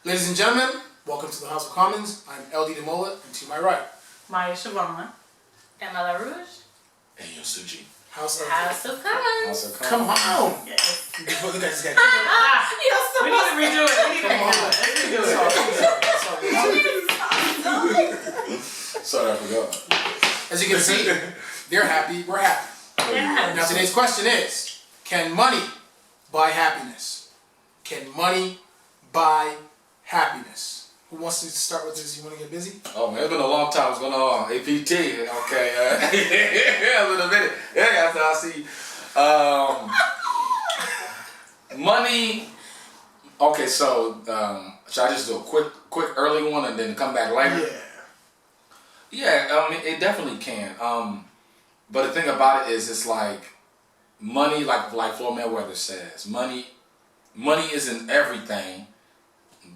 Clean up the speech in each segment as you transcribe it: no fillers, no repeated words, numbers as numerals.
Ladies and gentlemen, welcome to the House of Commons. I'm LD Damola, and to my right, Maya Siobhan. And LaRouge. Enyi Osuji. House of Commons. Come on! Yes. Before the guys get We need to redo it. Sorry, I forgot. As you can see, they're happy, we're happy. Yeah. Now today's question is, can money buy happiness? Can money buy happiness? Who wants to start with this? You want to get busy? Oh man, it's been a long time. What's going on? APT. Okay. Yeah, a little bit. Yeah, after I see. Money. Okay, so should I just do a quick early one and then come back later? Yeah. It definitely can. But the thing about it is, it's like money, like Floyd Mayweather says, money isn't everything,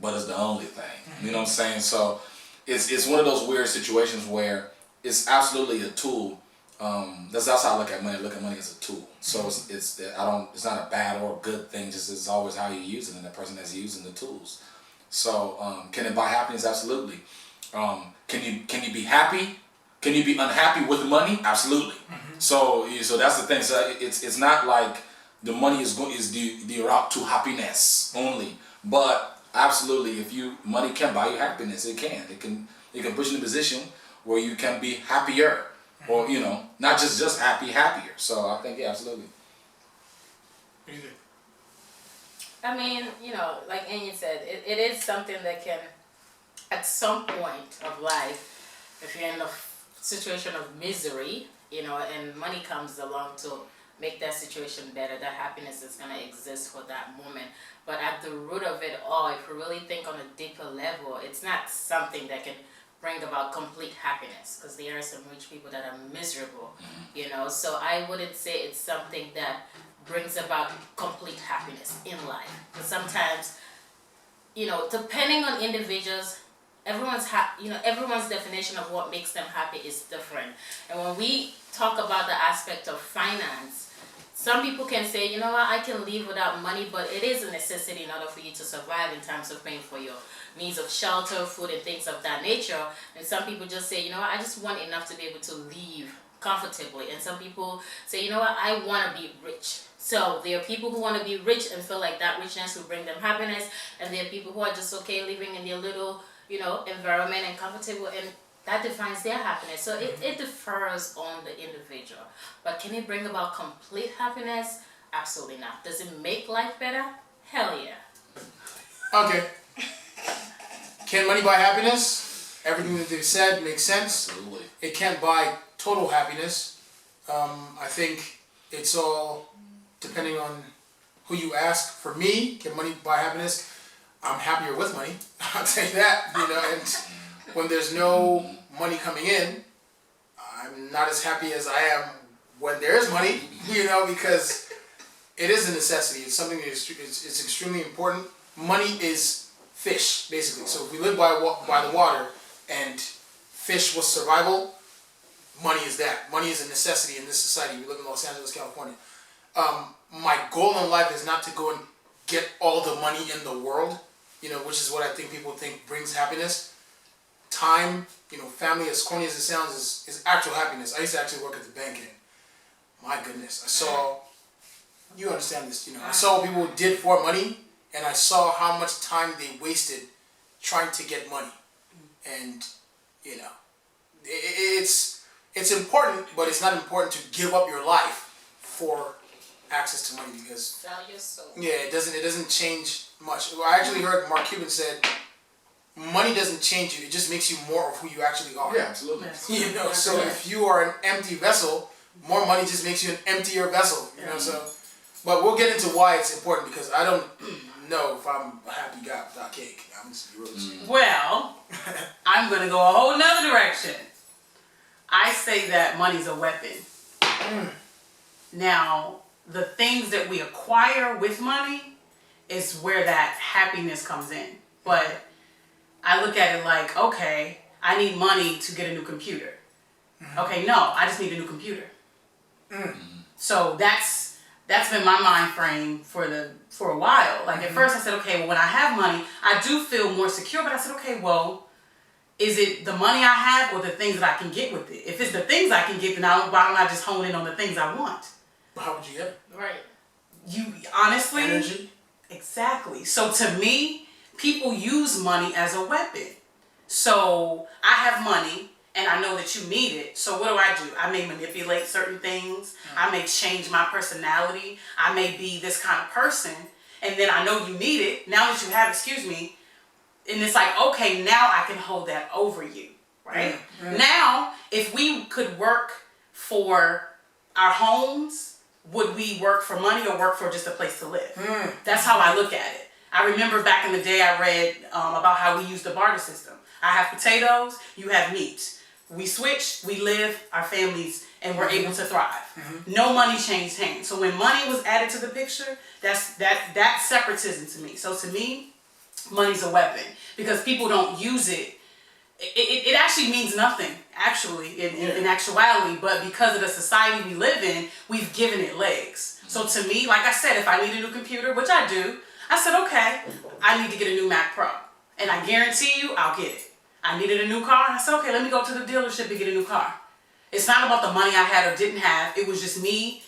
but it's the only thing. You know what I'm saying? So it's one of those weird situations where it's absolutely a tool. That's how I look at money. I look at money as a tool. So it's not a bad or good thing. Just it's always how you use it and the person that's using the tools. So can it buy happiness? Absolutely. Can you be happy? Can you be unhappy with money? Absolutely. So that's the thing. So it's not like the money is the route to happiness only, but absolutely, if money can buy you happiness, it can push you in a position where you can be happier, or not just happy, happier. So I think absolutely. What do you think? I mean, like Enyi said, it is something that can, at some point of life, if you're in a situation of misery, and money comes along to make that situation better, that happiness is going to exist for that moment. But at the root of it all, if you really think on a deeper level, it's not something that can bring about complete happiness, because there are some rich people that are miserable, So I wouldn't say it's something that brings about complete happiness in life. But sometimes, depending on individuals, everyone's definition of what makes them happy is different. And when we talk about the aspect of finance, some people can say, you know what, I can live without money, but it is a necessity in order for you to survive in terms of paying for your needs of shelter, food, and things of that nature. And some people just say, you know what, I just want enough to be able to live comfortably. And some people say, you know what, I want to be rich. So there are people who want to be rich and feel like that richness will bring them happiness. And there are people who are just okay living in their little, environment and comfortable, and that defines their happiness. So it differs on the individual. But can it bring about complete happiness? Absolutely not. Does it make life better? Hell yeah. Okay. Can money buy happiness? Everything that they've said makes sense. Absolutely. It can't buy total happiness. I think it's all depending on who you ask. For me, can money buy happiness? I'm happier with money. I'll tell you that. And when there's no money coming in, I'm not as happy as I am when there is money. Because it is a necessity. It's something that it's extremely important. Money is fish, basically. So if we live by the water and fish was survival, money is that. Money is a necessity in this society. We live in Los Angeles, California. My goal in life is not to go and get all the money in the world, which is what I think people think brings happiness. Time, family, as corny as it sounds, is actual happiness. I used to actually work at the bank, and my goodness, I saw, you understand this, I saw people who did for money, and I saw how much time they wasted trying to get money. And, it's important, but it's not important to give up your life for access to money, because Sell your soul. yeah, it doesn't change much. I actually heard Mark Cuban said, money doesn't change you, it just makes you more of who you actually are. Yeah, absolutely. So if you are an empty vessel, more money just makes you an emptier vessel. So, but we'll get into why it's important, because I don't know if I'm a happy guy without cake. I'm just real with you. Well, I'm going to go a whole nother direction. I say that money's a weapon. Now, the things that we acquire with money is where that happiness comes in. But I look at it like, okay, I need money to get a new computer. Okay, no, I just need a new computer. So that's that's been my mind frame for a while. Like at first I said, okay, well when I have money, I do feel more secure. But I said, okay, well, is it the money I have or the things that I can get with it? If it's the things I can get, then why don't I just hone in on the things I want? But how would you get it? Right. You honestly, Energy. exactly. So to me, people use money as a weapon. So I have money and I know that you need it. So what do? I may manipulate certain things. I may change my personality. I may be this kind of person. And then I know you need it. Now that you have, excuse me, and it's like, okay, now I can hold that over you, right? Now, if we could work for our homes, would we work for money or work for just a place to live? That's how I look at it. I remember back in the day I read about how we use the barter system. I have potatoes, you have meat. We switch, we live, our families, and we're able to thrive. No money changed hands. So when money was added to the picture, that's separatism to me. So to me, money's a weapon because people don't use it. It actually means nothing, actually, in actuality, but because of the society we live in, we've given it legs. So to me, like I said, if I need a new computer, which I do, I said, okay, I need to get a new Mac Pro. And I guarantee you, I'll get it. I needed a new car, and I said, okay, let me go to the dealership and get a new car. It's not about the money I had or didn't have. It was just me,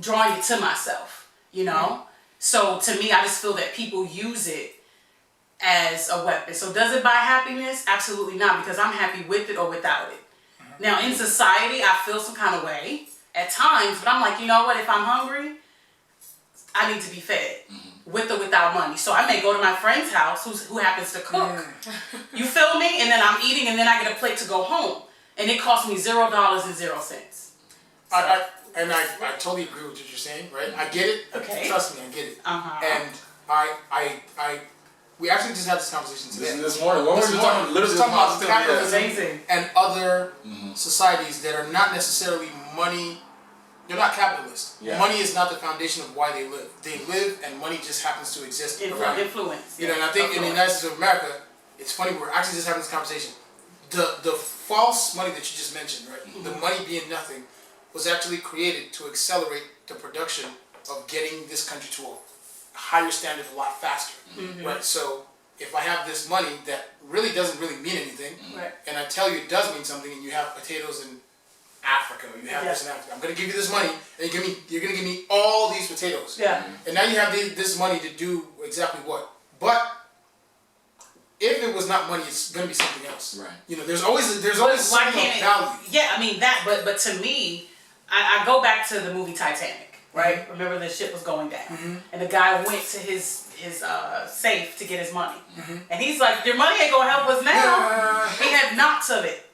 drawing it to myself, So to me, I just feel that people use it as a weapon. So does it buy happiness? Absolutely not, because I'm happy with it or without it. Now in society, I feel some kind of way at times, but I'm like, you know what? If I'm hungry, I need to be fed, with or without money. So I may go to my friend's house who happens to cook. You feel me? And then I'm eating, and then I get a plate to go home, and it costs me $0.00. I totally agree with what you're saying, right? I get it. Okay. Trust me, I get it. And we actually just had this conversation today. This morning. When we were talking about capitalism Amazing. and other societies that are not necessarily money. They're not capitalist. Yeah. Money is not the foundation of why they live. They live, and money just happens to exist around. Influence. And I think in the United States of America, it's funny, we're actually just having this conversation. The false money that you just mentioned, right? The money being nothing was actually created to accelerate the production of getting this country to a higher standard a lot faster, right? So if I have this money that really doesn't really mean anything, and I tell you it does mean something, and you have potatoes in Africa, or you have this in Africa, I'm going to give you this money, and you're going to give me all these potatoes. Yeah. And now you have this money to do exactly what? But if it was not money, it's going to be something else. Right. There's always something of value. Yeah, I mean that, but to me, I go back to the movie Titanic, right? Remember the ship was going down, and the guy went to his safe to get his money, and he's like, "Your money ain't gonna help us now." He had knots of it.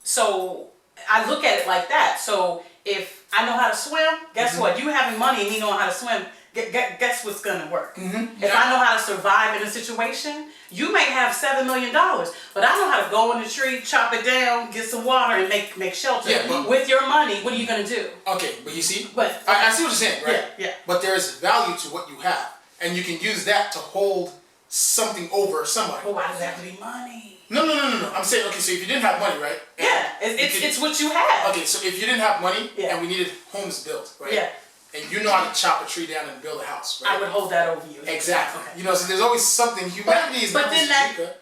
So I look at it like that. So if I know how to swim, guess what? You having money and me knowing how to swim, guess what's gonna work? If I know how to survive in a situation, you may have $7 million, but I know how to go in the tree, chop it down, get some water, and make shelter. Yeah, with your money, what are you gonna do? Okay, but you see, But I see what you're saying, right? Yeah. But there is value to what you have, and you can use that to hold something over somebody. Well, why does that have to be money? No. I'm saying, okay, so if you didn't have money, right? Yeah, it's what you have. Okay, so if you didn't have money and we needed homes built, right? Yeah. And you know how to chop a tree down and build a house, right? I would hold that over you. Exactly. Okay. So there's always something. Humanity is But not then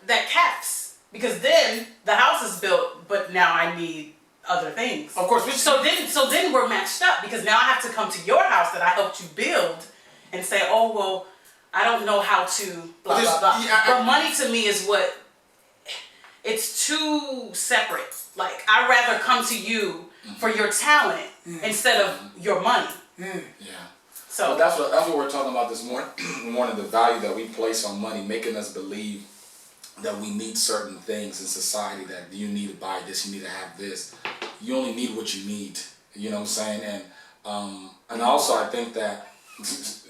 that caps, because then the house is built, but now I need other things. Of course. So then we're matched up, because now I have to come to your house that I helped you build and say, oh well, I don't know how to blah blah blah. But money to me is what. It's too separate. Like, I'd rather come to you for your talent instead of your money. Yeah. So well, that's what we're talking about this morning. The value that we place on money, making us believe that we need certain things in society, that you need to buy this, you need to have this. You only need what you need. You know what I'm saying? And also I think that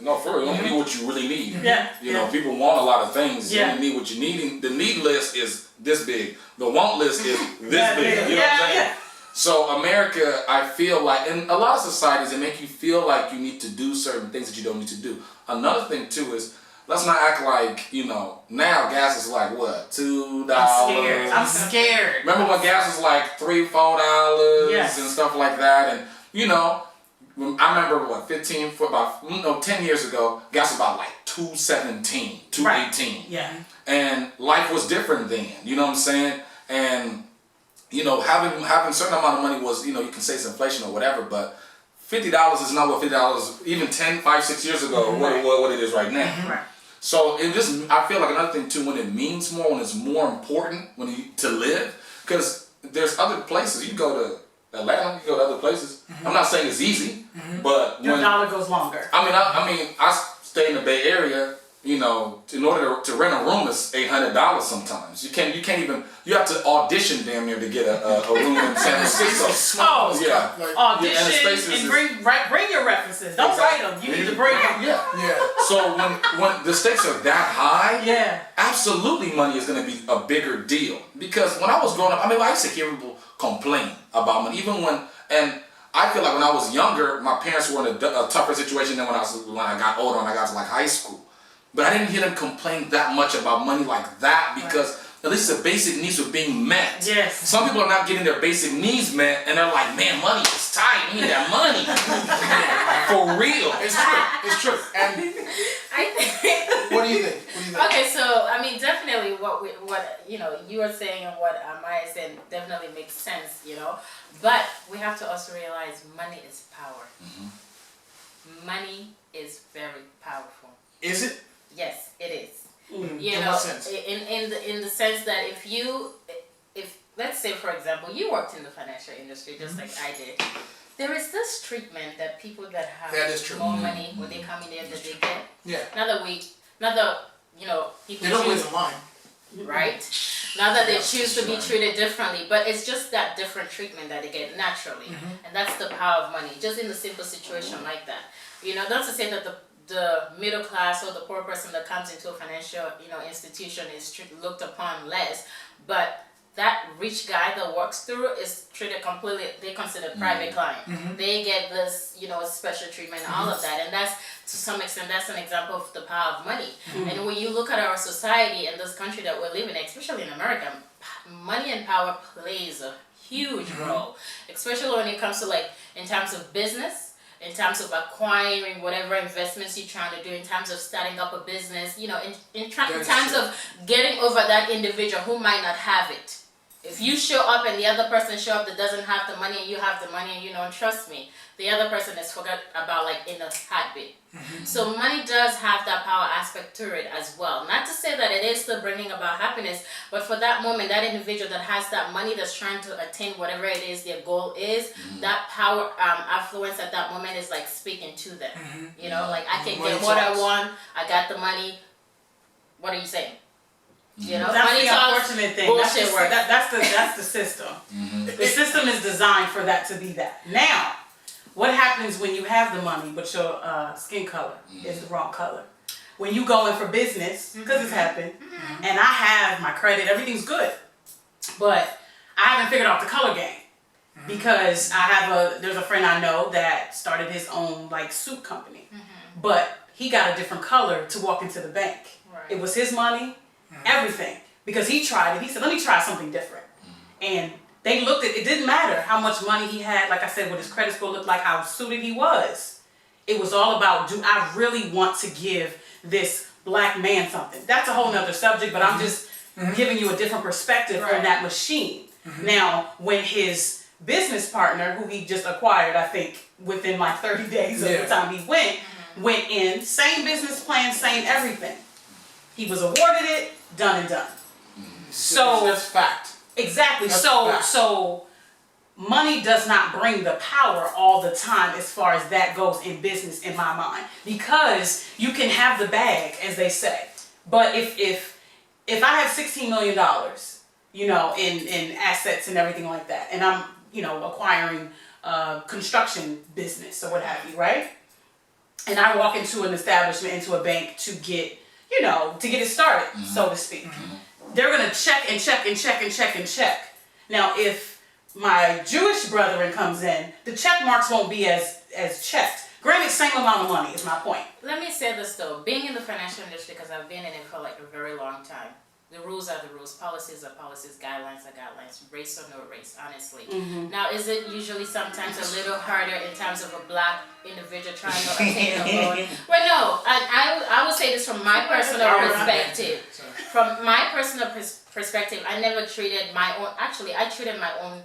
no, for real, you only need what you really need. Yeah. People want a lot of things. You Yeah. only need what you need. And the need list is this big. The want list is this big. You know what I'm saying? Yeah. So America, I feel like, in a lot of societies, it make you feel like you need to do certain things that you don't need to do. Another thing too is, let's not act like, now gas is like what, $2? I'm scared. Remember when gas was like $3, $4 Yes. and stuff like that, and I remember what 10 years ago, gas was about like 217, 218. Right. Yeah. And life was different then. You know what I'm saying? And having a certain amount of money was, you can say it's inflation or whatever, but $50 is not what $50 even 10, 5, 6 years ago what it is right now. Right. So I feel like another thing too, when it means more, when it's more important to live, because there's other places. You go to Atlanta, you go to other places. I'm not saying it's easy, but Your dollar goes longer. I stay in the Bay Area. In order to rent a room is $800 sometimes. You can't even. You have to audition damn near to get a room in San Francisco. Audition and bring your references. Don't write them. You need to bring them. Yeah. So when the stakes are that high, absolutely money is going to be a bigger deal. Because when I was growing up, I used to hear people complain about money, and I feel like when I was younger, my parents were in a tougher situation than when I got older and I got to like high school. But I didn't hear them complain that much about money like that because at least the basic needs were being met. Yes. Some people are not getting their basic needs met and they're like, man, money is tight. We need that money. For real. It's true. And I think. What do you think? Okay, so definitely what you are saying and what Maya is saying definitely makes sense, But we have to also realize money is power. Mm-hmm. Money is very powerful. Is it? Yes, it is. In what sense? In the sense that if let's say for example you worked in the financial industry just like I did, there is this treatment that people that have more money when they come in there that they get. Yeah. People they don't wait in line. Right? Not that they choose to be treated differently, but it's just that different treatment that they get naturally. And that's the power of money, just in a simple situation like that. Not to say that the middle class or the poor person that comes into a financial institution is looked upon less, but that rich guy that works through is treated completely, they consider private client. They get this special treatment and all of that, and that's to some extent that's an example of the power of money. And when you look at our society and this country that we're living in, especially in America, money and power plays a huge role, especially when it comes to in terms of business, in terms of acquiring whatever investments you're trying to do, in terms of starting up a business, in terms of getting over that individual who might not have it. If you show up and the other person show up that doesn't have the money and you have the money and you don't trust me, the other person is forgot about in a heartbeat. So money does have that power aspect to it as well. Not to say that it is still bringing about happiness, but for that moment, that individual that has that money that's trying to attain whatever it is their goal is, that power affluence at that moment is speaking to them. I can get what I want, I got the money. What are you saying? That's money the talks, unfortunate thing. bullshit work. That's the system. The system is designed for that to be that. Now, what happens when you have the money but your skin color is the wrong color? When you go in for business, because it's happened, and I have my credit, everything's good, but I haven't figured out the color game. Because there's a friend I know that started his own suit company, but he got a different color to walk into the bank. Right. It was his money. Everything, because he tried it. He said, let me try something different. And they looked at it. Didn't matter how much money he had, like I said, what his credit score looked like, how suited he was. It was all about, do I really want to give this black man something? That's a whole nother subject, but I'm just giving you a different perspective on that machine. Now, when his business partner, who he just acquired, I think within 30 days of the time he went in, same business plan, same everything. He was awarded it, done and done. So that's fact. Exactly. So money does not bring the power all the time as far as that goes in business in my mind. Because you can have the bag, as they say. But if I have $16 million, in assets and everything like that, and I'm, acquiring construction business or what have you, right? And I walk into an establishment, into a bank to get it started, so to speak. They're going to check and check and check and check and check. Now, if my Jewish brethren comes in, the check marks won't be as checked. Granted, same amount of money is my point. Let me say this though, being in the financial industry, because I've been in it for a very long time, the rules are the rules, policies are policies, guidelines are guidelines, race or no race, honestly. Mm-hmm. Now, is it usually sometimes a little harder in terms of a black individual trying to obtain a loan? Well, no, I will say this from my personal perspective. From my personal perspective, I never treated my own, actually, I treated my own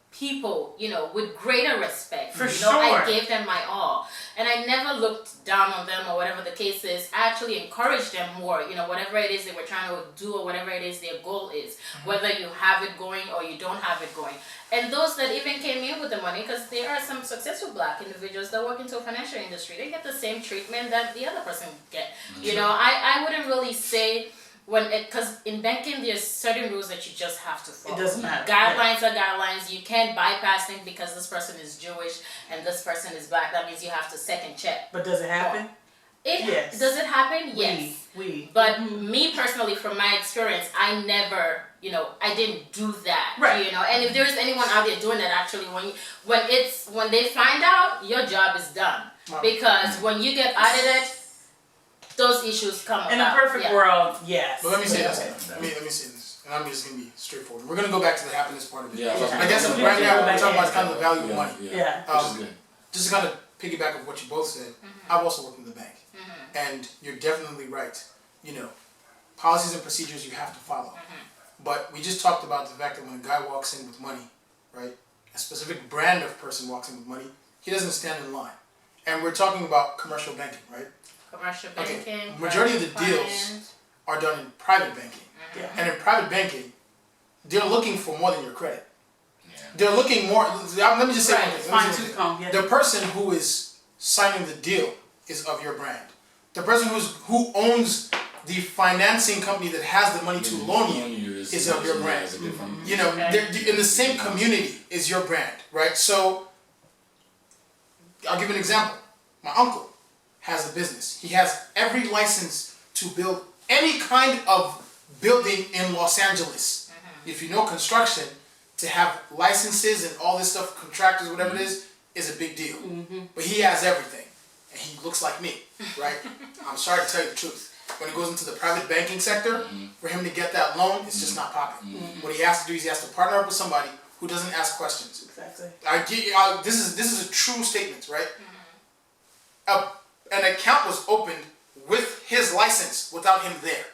people, with greater respect. For sure. I gave them my all. And I never looked down on them or whatever the case is. I actually encouraged them more, whatever it is they were trying to do or whatever it is their goal is, whether you have it going or you don't have it going. And those that even came in with the money, because there are some successful black individuals that work into the financial industry, they get the same treatment that the other person get. I wouldn't really say, because in banking there's certain rules that you just have to follow. It doesn't matter. Guidelines are guidelines. You can't bypass things because this person is Jewish and this person is black. That means you have to second check. But does it happen? Yes. Does it happen? Yes. But me personally, from my experience, I never, I didn't do that. Right. And if there is anyone out there doing that, actually, when they find out, your job is done. Wow. Because when you get audited, those issues come about. In a perfect world, yes. But let me say this. Let me say this, and I'm just gonna be straightforward. We're gonna go back to the happiness part of it. Yeah. I guess right now what we're talking about is kind of the value of money. Yeah. Which is good. Just to kind of piggyback of what you both said, I've also worked in the bank, and you're definitely right. Policies and procedures you have to follow. But we just talked about the fact that when a guy walks in with money, right, a specific brand of person walks in with money, he doesn't stand in line. And we're talking about commercial banking, right? Commercial banking. Okay. Majority of the deals are done in private banking. Yeah. And in private banking, they're looking for more than your credit. They're looking more, let me just say one thing. Fine tooth comb, yeah. The person who is signing the deal is of your brand. The person who owns the financing company that has the money to loan you is of your brand. They're in the same community is your brand, right? So, I'll give you an example. My uncle has a business. He has every license to build any kind of building in Los Angeles. If you know construction, to have licenses and all this stuff, contractors, whatever it is a big deal. But he has everything. And he looks like me, right? I'm sorry to tell you the truth. When he goes into the private banking sector, for him to get that loan, it's just not popping. What he has to do is he has to partner up with somebody who doesn't ask questions. Exactly. This is a true statement, right? An account was opened with his license without him there,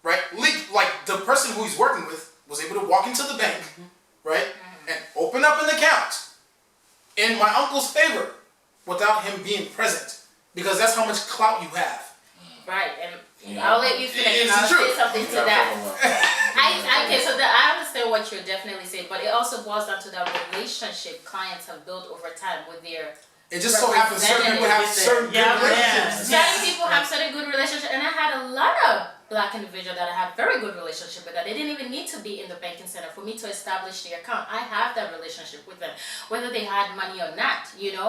right? Like the person who he's working with was able to walk into the bank, right, and open up an account in my uncle's favor without him being present, because that's how much clout you have. Right, and I'll let you finish. It's I'll the truth. say something to that. Okay, so I understand what you're definitely saying, but it also boils down to that relationship clients have built over time with their. It just so happens certain people have certain good relationships. Certain people have certain good relationships, and I had a lot of black individuals that I had very good relationship with that they didn't even need to be in the banking center for me to establish the account. I have that relationship with them, whether they had money or not,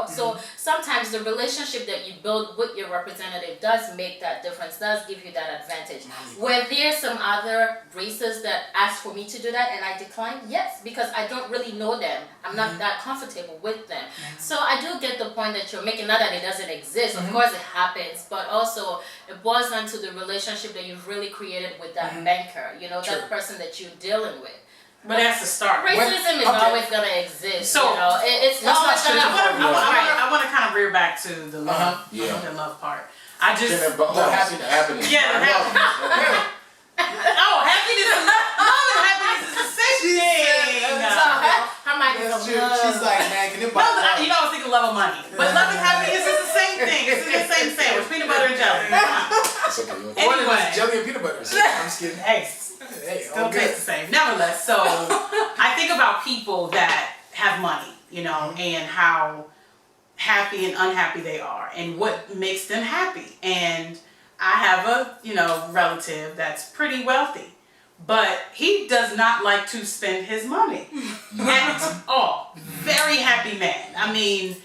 So sometimes the relationship that you build with your representative does make that difference, does give you that advantage. Were there some other races that asked for me to do that and I declined? Yes, because I don't really know them. I'm not that comfortable with them. So I do get the point that you're making, not that it doesn't exist. Of course it happens, but also it boils down to the relationship that you've really created with that banker, that person that you're dealing with. But that's the start. Racism is always gonna exist. So it's always gonna. I want to kind of rear back to the love, the love part. I just happiness. Yeah, the happiness. Oh, happiness. Love and happiness is the same thing. Her mind is That's a true. love. She's like, man, can it buy I was thinking love and money, but love and happiness is the same thing. It's the same sandwich, peanut butter and jelly. Anyway, jelly and peanut butter. I'm just kidding. Hey, Hey, still tastes the same. Nevertheless, so I think about people that have money, and how happy and unhappy they are, and what makes them happy. And I have a relative that's pretty wealthy, but he does not like to spend his money at all. Very happy man. I mean,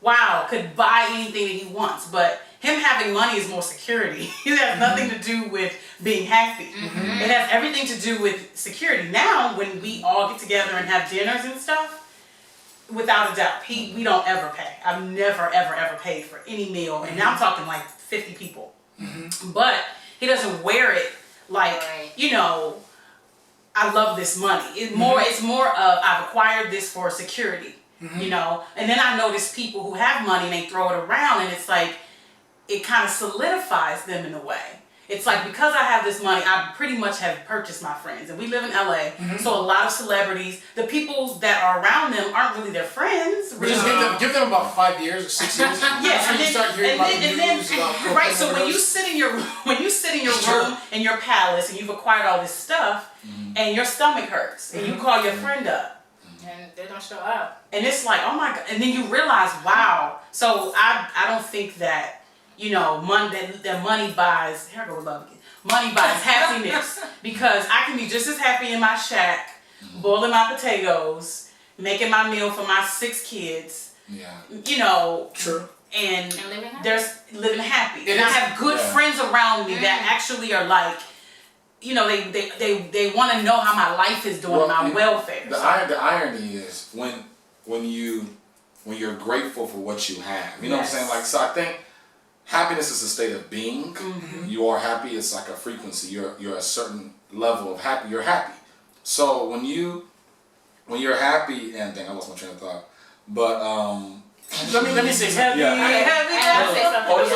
wow, could buy anything that he wants, but him having money is more security. It has nothing to do with being happy. It has everything to do with security. Now, when we all get together and have dinners and stuff, without a doubt, we don't ever pay. I've never, ever paid for any meal. And now I'm talking like 50 people. But he doesn't wear it Like, Right. you know, I love this money. It's more of I've acquired this for security, you know. And then I notice people who have money and they throw it around, and it's like it kind of solidifies them in a way. It's like because I have this money, I pretty much have purchased my friends, and we live in LA, so a lot of celebrities, the people that are around them aren't really their friends. But just give them about 5 years or 6 years. Yeah, and then you start hearing about the news about right. So when you overdose. sit in your Sure. room in your palace and you've acquired all this stuff, and your stomach hurts, and you call your friend up, And they don't show up. and it's like, oh my god, and then you realize, wow. So I don't think that that money buys. Here I go with love again. Money buys happiness because I can be just as happy in my shack, boiling my potatoes, making my meal for my 6 kids. Yeah. You know. And True. living happy. There's living happy. It And I is- have good friends around me that actually are like, they want to know how my life is doing, my welfare. The irony is when you're grateful for what you have. You know what I'm saying? Like, so I think happiness is a state of being. You are happy. It's like a frequency. You're a certain level of happy. You're happy. So when you're happy, and dang, I lost my train of thought. But Let me say something. Yeah. I gotta say something. Oh, this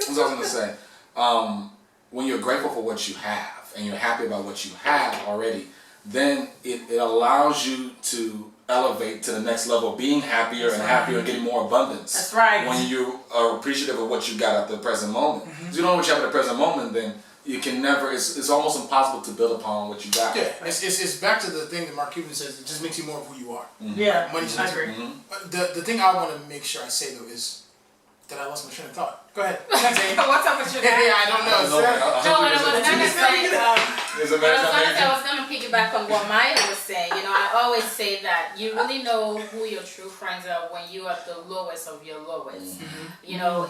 is what I was gonna say. When you're grateful for what you have and you're happy about what you have already, then it allows you to elevate to the next level, being happier and happier and getting more abundance. That's right. When you are appreciative of what you got at the present moment. If you don't know what you have at the present moment, then you can never. It's almost impossible to build upon what you got. Yeah, it's back to the thing that Mark Cuban says. It just makes you more of who you are. Yeah, Money's I just- agree. The thing I want to make sure I say though is that I lost my train of thought. Go ahead. Thanks, Amy. What's up with your Yeah, I don't know. No, what I was gonna say, I was gonna piggyback on what Maya was saying. You know, I always say that you really know who your true friends are when you are the lowest of your lowest. You know,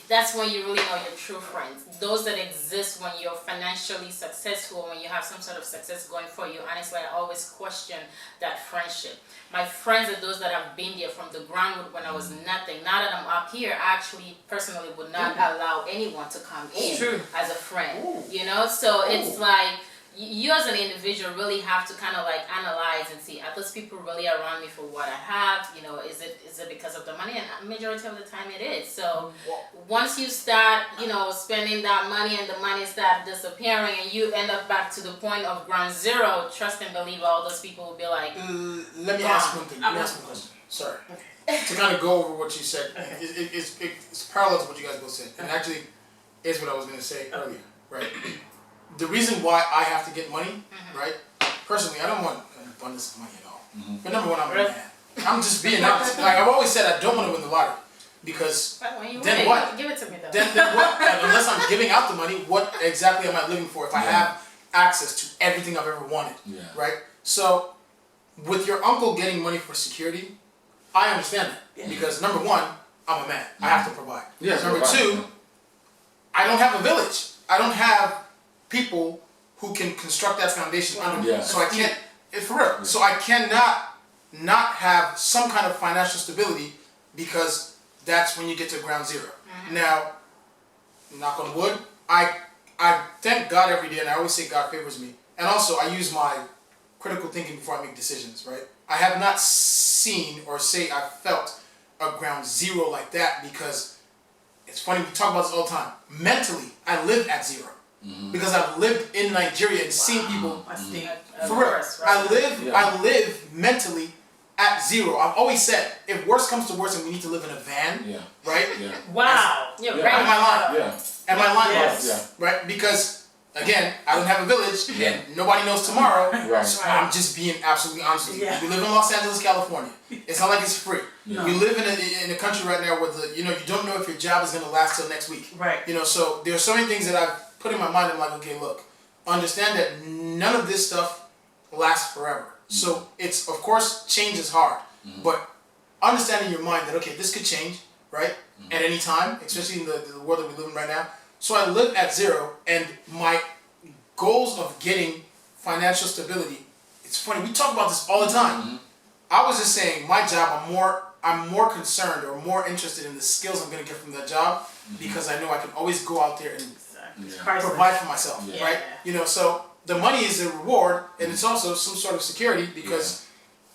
that's when you really know your true friends. Those that exist when you're financially successful, when you have some sort of success going for you. Honestly, I always question that friendship. My friends are those that have been there from the ground when I was nothing. Now that I'm up here, I actually personally would not allow anyone to come in as a friend. You know, so it's like you as an individual really have to kind of like analyze and see, are those people really around me for what I have? You know, is it because of the money? And majority of the time it is. So once you start, spending that money and the money start disappearing and you end up back to the point of ground zero, trust and believe all those people will be like, Let me ask one thing. Let me ask one question. Sorry. To kind of go over what you said, it's parallel to what you guys both said, and actually is what I was going to say earlier, right? The reason why I have to get money, right? Personally, I don't want an abundance of money at all. But number one, I'm a man. I'm just being honest. Like I've always said, I don't want to win the lottery because when you then win, what? give it to me though. Then what? And unless I'm giving out the money, what exactly am I living for if I have access to everything I've ever wanted, right? So, with your uncle getting money for security, I understand that because number one, I'm a man. I have to provide. Number two, I don't have a village. I don't have people who can construct that foundation under me. So I can't. For real. So I cannot not have some kind of financial stability because that's when you get to ground zero. Now, knock on wood, I thank God every day, and I always say God favors me. And also, I use my critical thinking before I make decisions, right? I have not seen or say I felt a ground zero like that because it's funny, we talk about this all the time. Mentally, I live at zero because I've lived in Nigeria and seen people. For real, I live mentally at zero. I've always said, if worse comes to worse and we need to live in a van, right? Wow. You're Am I lying? Am I lying? Yes. Right? Because, again, I don't have a village and nobody knows tomorrow. So I'm just being absolutely honest with you. We live in Los Angeles, California. It's not like it's free. We live in a country right now where you don't know if your job is going to last till next week. Right. So there are so many things that I've put in my mind. I'm like, okay, look, understand that none of this stuff lasts forever. So it's, of course, change is hard. But understand in your mind that, okay, this could change, right? At any time, especially in the world that we live in right now. So I live at zero, and my goals of getting financial stability, it's funny, we talk about this all the time. I was just saying, my job, I'm more concerned or more interested in the skills I'm going to get from that job because I know I can always go out there and Priceless. provide for myself, Yeah. right? You know, so the money is a reward, and it's also some sort of security because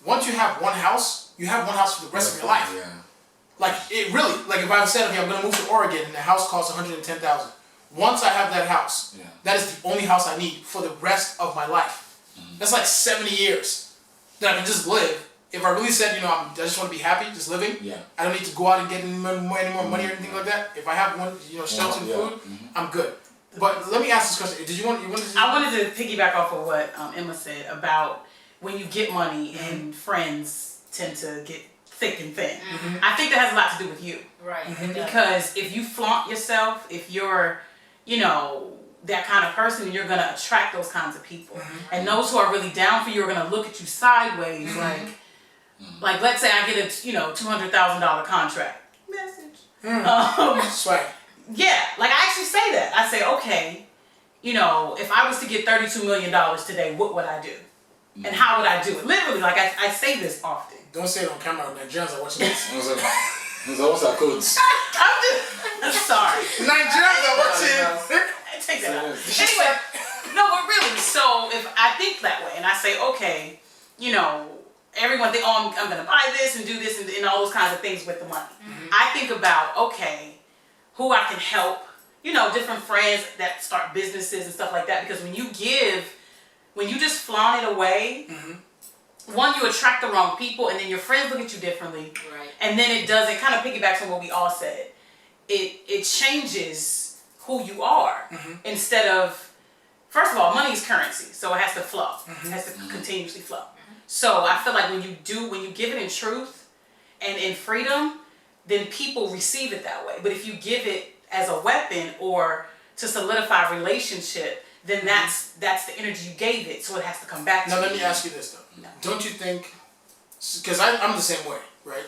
once you have one house, you have one house for the rest of your life. Yeah. Like it really, like if I said, okay, I'm gonna move to Oregon and the house costs $110,000. Once I have that house, that is the only house I need for the rest of my life. That's like 70 years that I can just live. If I really said, you know, I just want to be happy, just living. I don't need to go out and get any more money or anything like that. If I have one, you know, shelter and food, I'm good. But let me ask this question: did you want to? I wanted to piggyback off of what Emma said about when you get money and friends tend to get thick and thin. I think that has a lot to do with you. Right. Because if you flaunt yourself, if you're, you know, that kind of person, you're gonna attract those kinds of people. And those who are really down for you are gonna look at you sideways, like let's say I get a, you know, $200,000 contract. Message. Swag. Yeah, like I actually say that. I say, okay, you know, if I was to get $32 million today, what would I do? And how would I do it? Literally, like I say this often. Don't say it on camera. Nigerians are watching this. What's our codes? I'm sorry. Nigerians are watching. Take that out. Anyway, no, but really, so if I think that way and I say, okay, you know, everyone think, oh, I'm going to buy this and do this and all those kinds of things with the money. I think about, okay, who I can help, you know, different friends that start businesses and stuff like that. Because when you give, when you just flaunt it away, one, you attract the wrong people, and then your friends look at you differently. Right. And then it kind of piggybacks on what we all said. It changes who you are. Instead of, first of all, money is currency, so it has to flow. It has to continuously flow. So I feel like when you give it in truth and in freedom, then people receive it that way. But if you give it as a weapon or to solidify a relationship, then that's the energy you gave it, so it has to come back to you. Now let me ask you this though. Don't you think, because I'm the same way, right?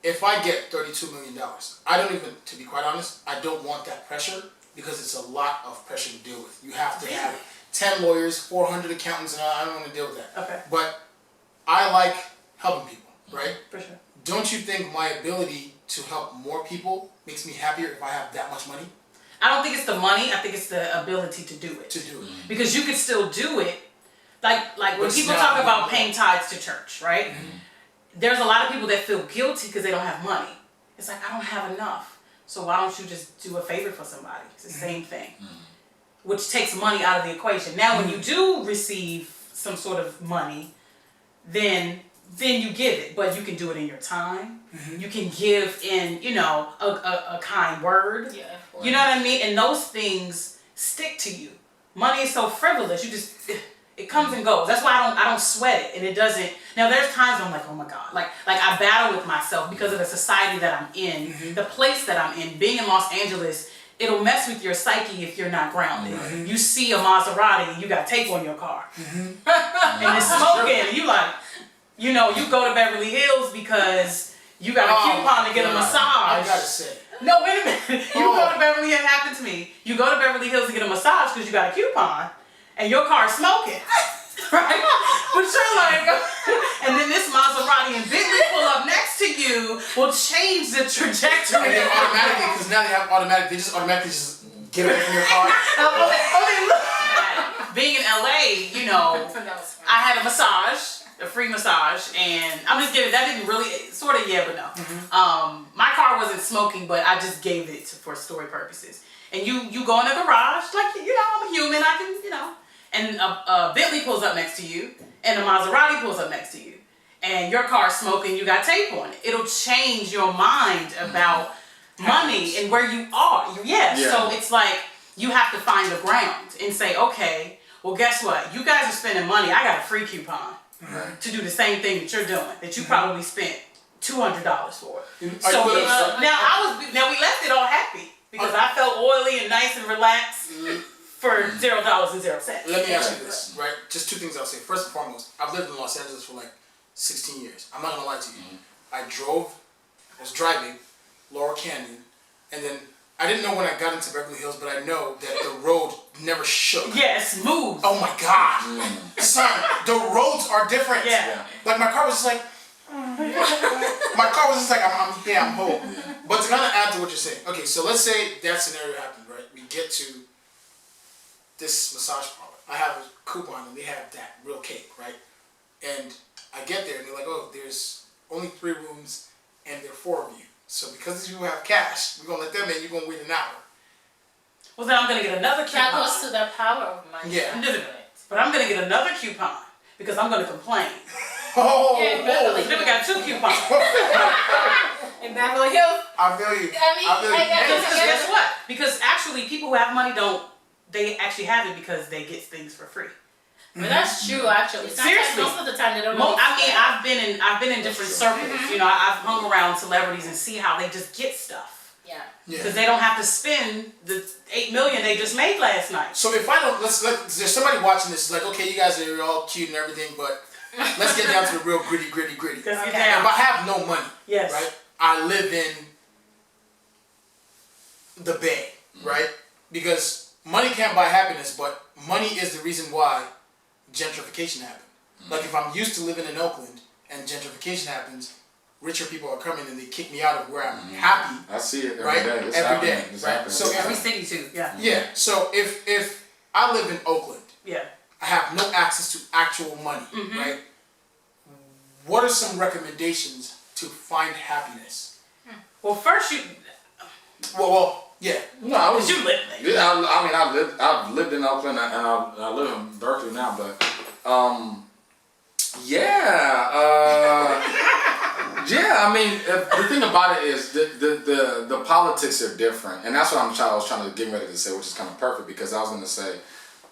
If I get $32 million, I don't even, to be quite honest, I don't want that pressure because it's a lot of pressure to deal with. You have to have 10 lawyers, 400 accountants, and I don't want to deal with that. Okay. But I like helping people, right? For sure. Don't you think my ability to help more people makes me happier if I have that much money? I don't think it's the money. I think it's the ability to do it. Because you could still do it. Like when people talk about paying tithes to church, right? There's a lot of people that feel guilty because they don't have money. It's like, I don't have enough. So why don't you just do a favor for somebody? It's the same thing. Which takes money out of the equation. Now when you do receive some sort of money, then you give it, but you can do it in your time. You can give in, you know, a kind word. Yeah. You know what I mean? And those things stick to you. Money is so frivolous. You just, it comes and goes. That's why I don't sweat it, and it doesn't. Now there's times I'm like, oh my God, like I battle with myself because of the society that I'm in, the place that I'm in. Being in Los Angeles, it'll mess with your psyche if you're not grounded. You see a Maserati and you got tape on your car, and it's smoking, and you like, you know, you go to Beverly Hills because you got a coupon to get a massage. I gotta say. No, wait a minute. You go to Beverly Hills, it happened to me. You go to Beverly Hills to get a massage because you got a coupon, and your car's smoking. Right? But you're like, and then this Maserati and Bentley pull up next to you will change the trajectory. And then automatically, because now they have automatic, they just automatically just get away from your car. Okay, look. Being in LA, you know, I had a massage, a free massage, and I'm just giving, that didn't really, sort of, yeah, but no. My car wasn't smoking, but I just gave it for story purposes. And you go in the garage, like, you know, I'm a human, I can, you know, and a Bentley pulls up next to you, and a Maserati pulls up next to you, and your car's smoking, you got tape on it. It'll change your mind about money and where you are. So it's like, you have to find the ground and say, okay, well, guess what? You guys are spending money. I got a free coupon to do the same thing that you're doing, that you probably spent $200 for. So now we left it all happy because I felt oily and nice and relaxed for $0.00. Let me ask you this, right? Just two things I'll say. First and foremost, I've lived in Los Angeles for like 16 years. I'm not gonna lie to you. I was driving Laurel Canyon, and then I didn't know when I got into Beverly Hills, but I know that the road never shook. Yes, move. Oh my God. Son, the roads are different. Yeah. Like my car was just like, my car was just like, I'm home. But to kind of add to what you're saying, okay, so let's say that scenario happened, right? We get to this massage parlor. I have a coupon and they have that real cake, right? And I get there and they're like, oh, there's only 3 rooms and there are 4 of you. So because these people have cash, we're gonna let them in. You're gonna wait an hour. Well, then I'm gonna get another coupon. That goes to the power of money. Yeah. But I'm gonna get another coupon because I'm gonna complain. Oh, Yeah, Beverly So then we got 2 coupons. In Beverly Hills. I feel you. I feel you. Because guess what? Because actually, people who have money they actually have it because they get things for free. But that's true, actually. Seriously. Most of the time they don't know. I mean, I've been in different circles. You know, I've hung around celebrities and see how they just get stuff Yeah. because they don't have to spend the $8 million they just made last night. So if I don't, there's somebody watching this, like, okay, you guys are all cute and everything, but let's get down to the real gritty. Let's get Okay. down. If I have no money, Yes. right? I live in the Bay, right? Because money can't buy happiness, but money is the reason why gentrification happened. Like if I'm used to living in Oakland and gentrification happens, richer people are coming and they kick me out of where I'm happy. I see it every Right? day. It's Every happening. day, It's right? happening. So Every city too. Yeah. Yeah. So if I live in Oakland, Yeah. I have no access to actual money, right? What are some recommendations to find happiness? Well, first Well, yeah. No, I was. you live there. Yeah, I mean, I've lived in Oakland and I live in Berkeley now, but yeah. I mean, the thing about it is the politics are different, and that's what I was trying to get ready to say, which is kind of perfect because I was going to say,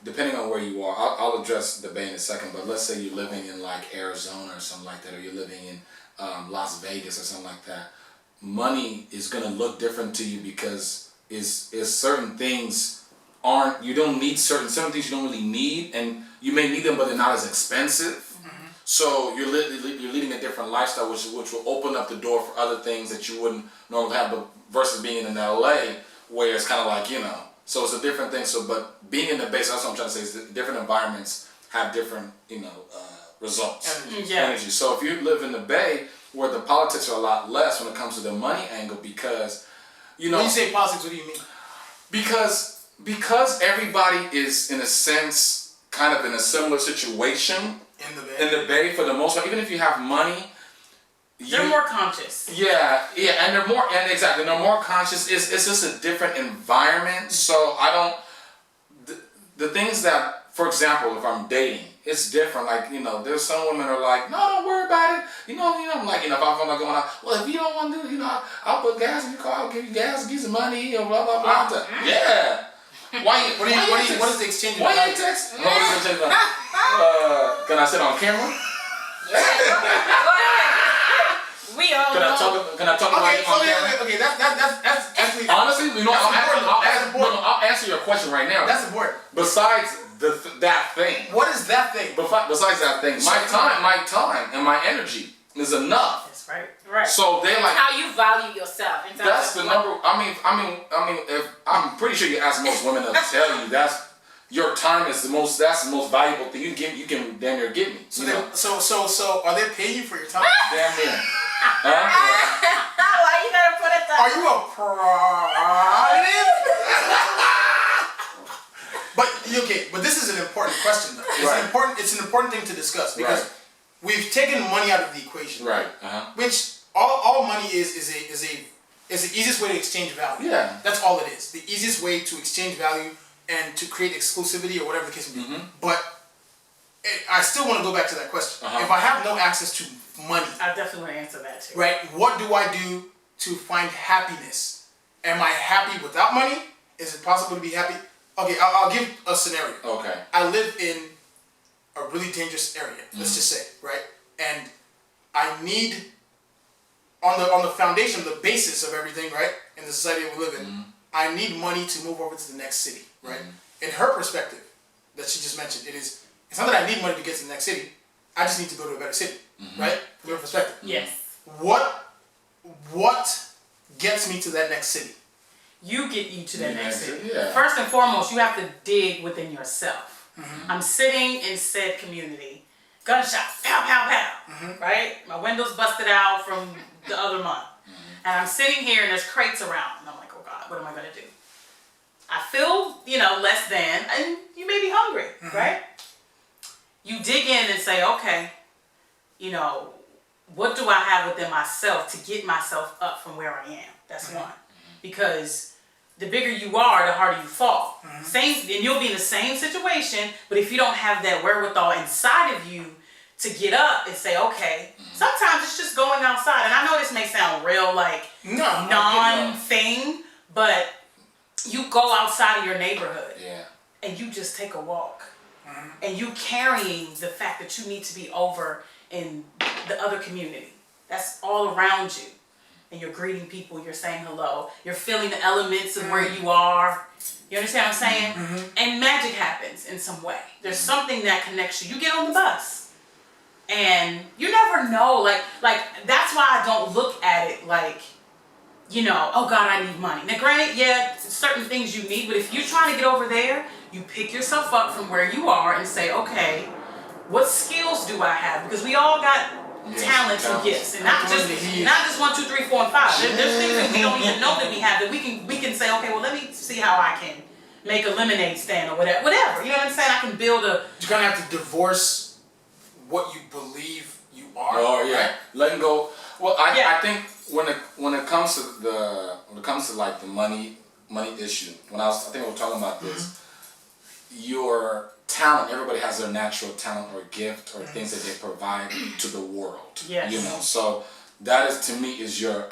depending on where you are, I'll address the Bay in a second, but let's say you're living in like Arizona or something like that, or you're living in Las Vegas or something like that. Money is going to look different to you because is certain things you don't need certain things you don't really need, and you may need them but they're not as expensive. So you're leading a different lifestyle, which will open up the door for other things that you wouldn't normally have, but versus being in LA where it's kind of like, so it's a different thing. So, but being in the Bay, so that's what I'm trying to say, is that different environments have different, results. Energy. So if you live in the Bay where the politics are a lot less when it comes to the money angle, because, When you say politics, what do you mean? Because everybody is in a sense kind of in a similar situation in the Bay for the most part. Even if you have money, They're more conscious. Yeah, and they're more conscious. It's just a different environment. So the things that, for example, if I'm dating, it's different. Like, there's some women are like, no, don't worry about it. I'm like, if I'm not going out, well, if you don't want to do it, I'll put gas in your car, I'll give you gas, give you some money, blah, blah, blah. Yeah. What is the exchange? Why you text? Can I sit on camera? We all know. Can I talk about it on camera? Okay, that's actually Honestly, I'll important. answer your question right now. That's important. Besides that thing. What is that thing? Besides that thing, my time and my energy is enough. That's right. Right. So they're like, how you value yourself. In terms that's of the what- number. I mean, if I'm pretty sure you ask most women, they'll tell you that's your time is the most. That's the most valuable thing you can damn near give me. So are they paying you for your time? Damn near. Why you gotta put it that? Are you a private? But this is an important question though. It's an important thing to discuss because we've taken money out of the equation. Right. Which all money is the easiest way to exchange value. Yeah. That's all it is. The easiest way to exchange value and to create exclusivity or whatever the case may be. But I still want to go back to that question. If I have no access to money, I definitely want to answer that too. right? What do I do to find happiness? Am I happy without money? Is it possible to be happy? Okay, I'll give a scenario. Okay. I live in a really dangerous area, let's just say, right? And I need, on the foundation, the basis of everything, right? In the society we live in, I need money to move over to the next city, right? In her perspective, that she just mentioned, it's not that I need money to get to the next city. I just need to go to a better city, right? From her perspective. Yes. What gets me to that next city? You get you to that next city. Yeah. First and foremost, you have to dig within yourself. I'm sitting in said community, gunshots, pow, pow, pow, right? My window's busted out from the other month. And I'm sitting here and there's crates around. And I'm like, oh God, what am I going to do? I feel, less than, and you say, okay, you know, what do I have within myself to get myself up from where I am? That's one. Because the bigger you are, the harder you fall. Same, and you'll be in the same situation, but if you don't have that wherewithal inside of you to get up and say, okay, sometimes it's just going outside. And I know this may sound real like non-thing, but you go outside of your neighborhood and you just take a walk. And you carrying the fact that you need to be over in the other community. That's all around you. And you're greeting people, you're saying hello, you're feeling the elements of where you are. You understand what I'm saying? And magic happens in some way. There's something that connects you. You get on the bus. And you never know, like that's why I don't look at it like, you know, oh God, I need money. Now granted, yeah, certain things you need, but if you're trying to get over there, you pick yourself up from where you are and say, okay, what skills do I have? Because we all got talents and gifts, and not just 1, 2, 3, 4, and 5. There's things that we don't even know that we have that we can say, okay, well let me see how I can make a lemonade stand or whatever. You know what I'm saying? I can build a. You're gonna have to divorce what you believe you are. Oh yeah, right? letting go. Well, I think when it comes to like the money issue, I think we were talking about this. Your talent, everybody has their natural talent or gift or things that they provide to the world. Yes. You know, so that is, to me, is your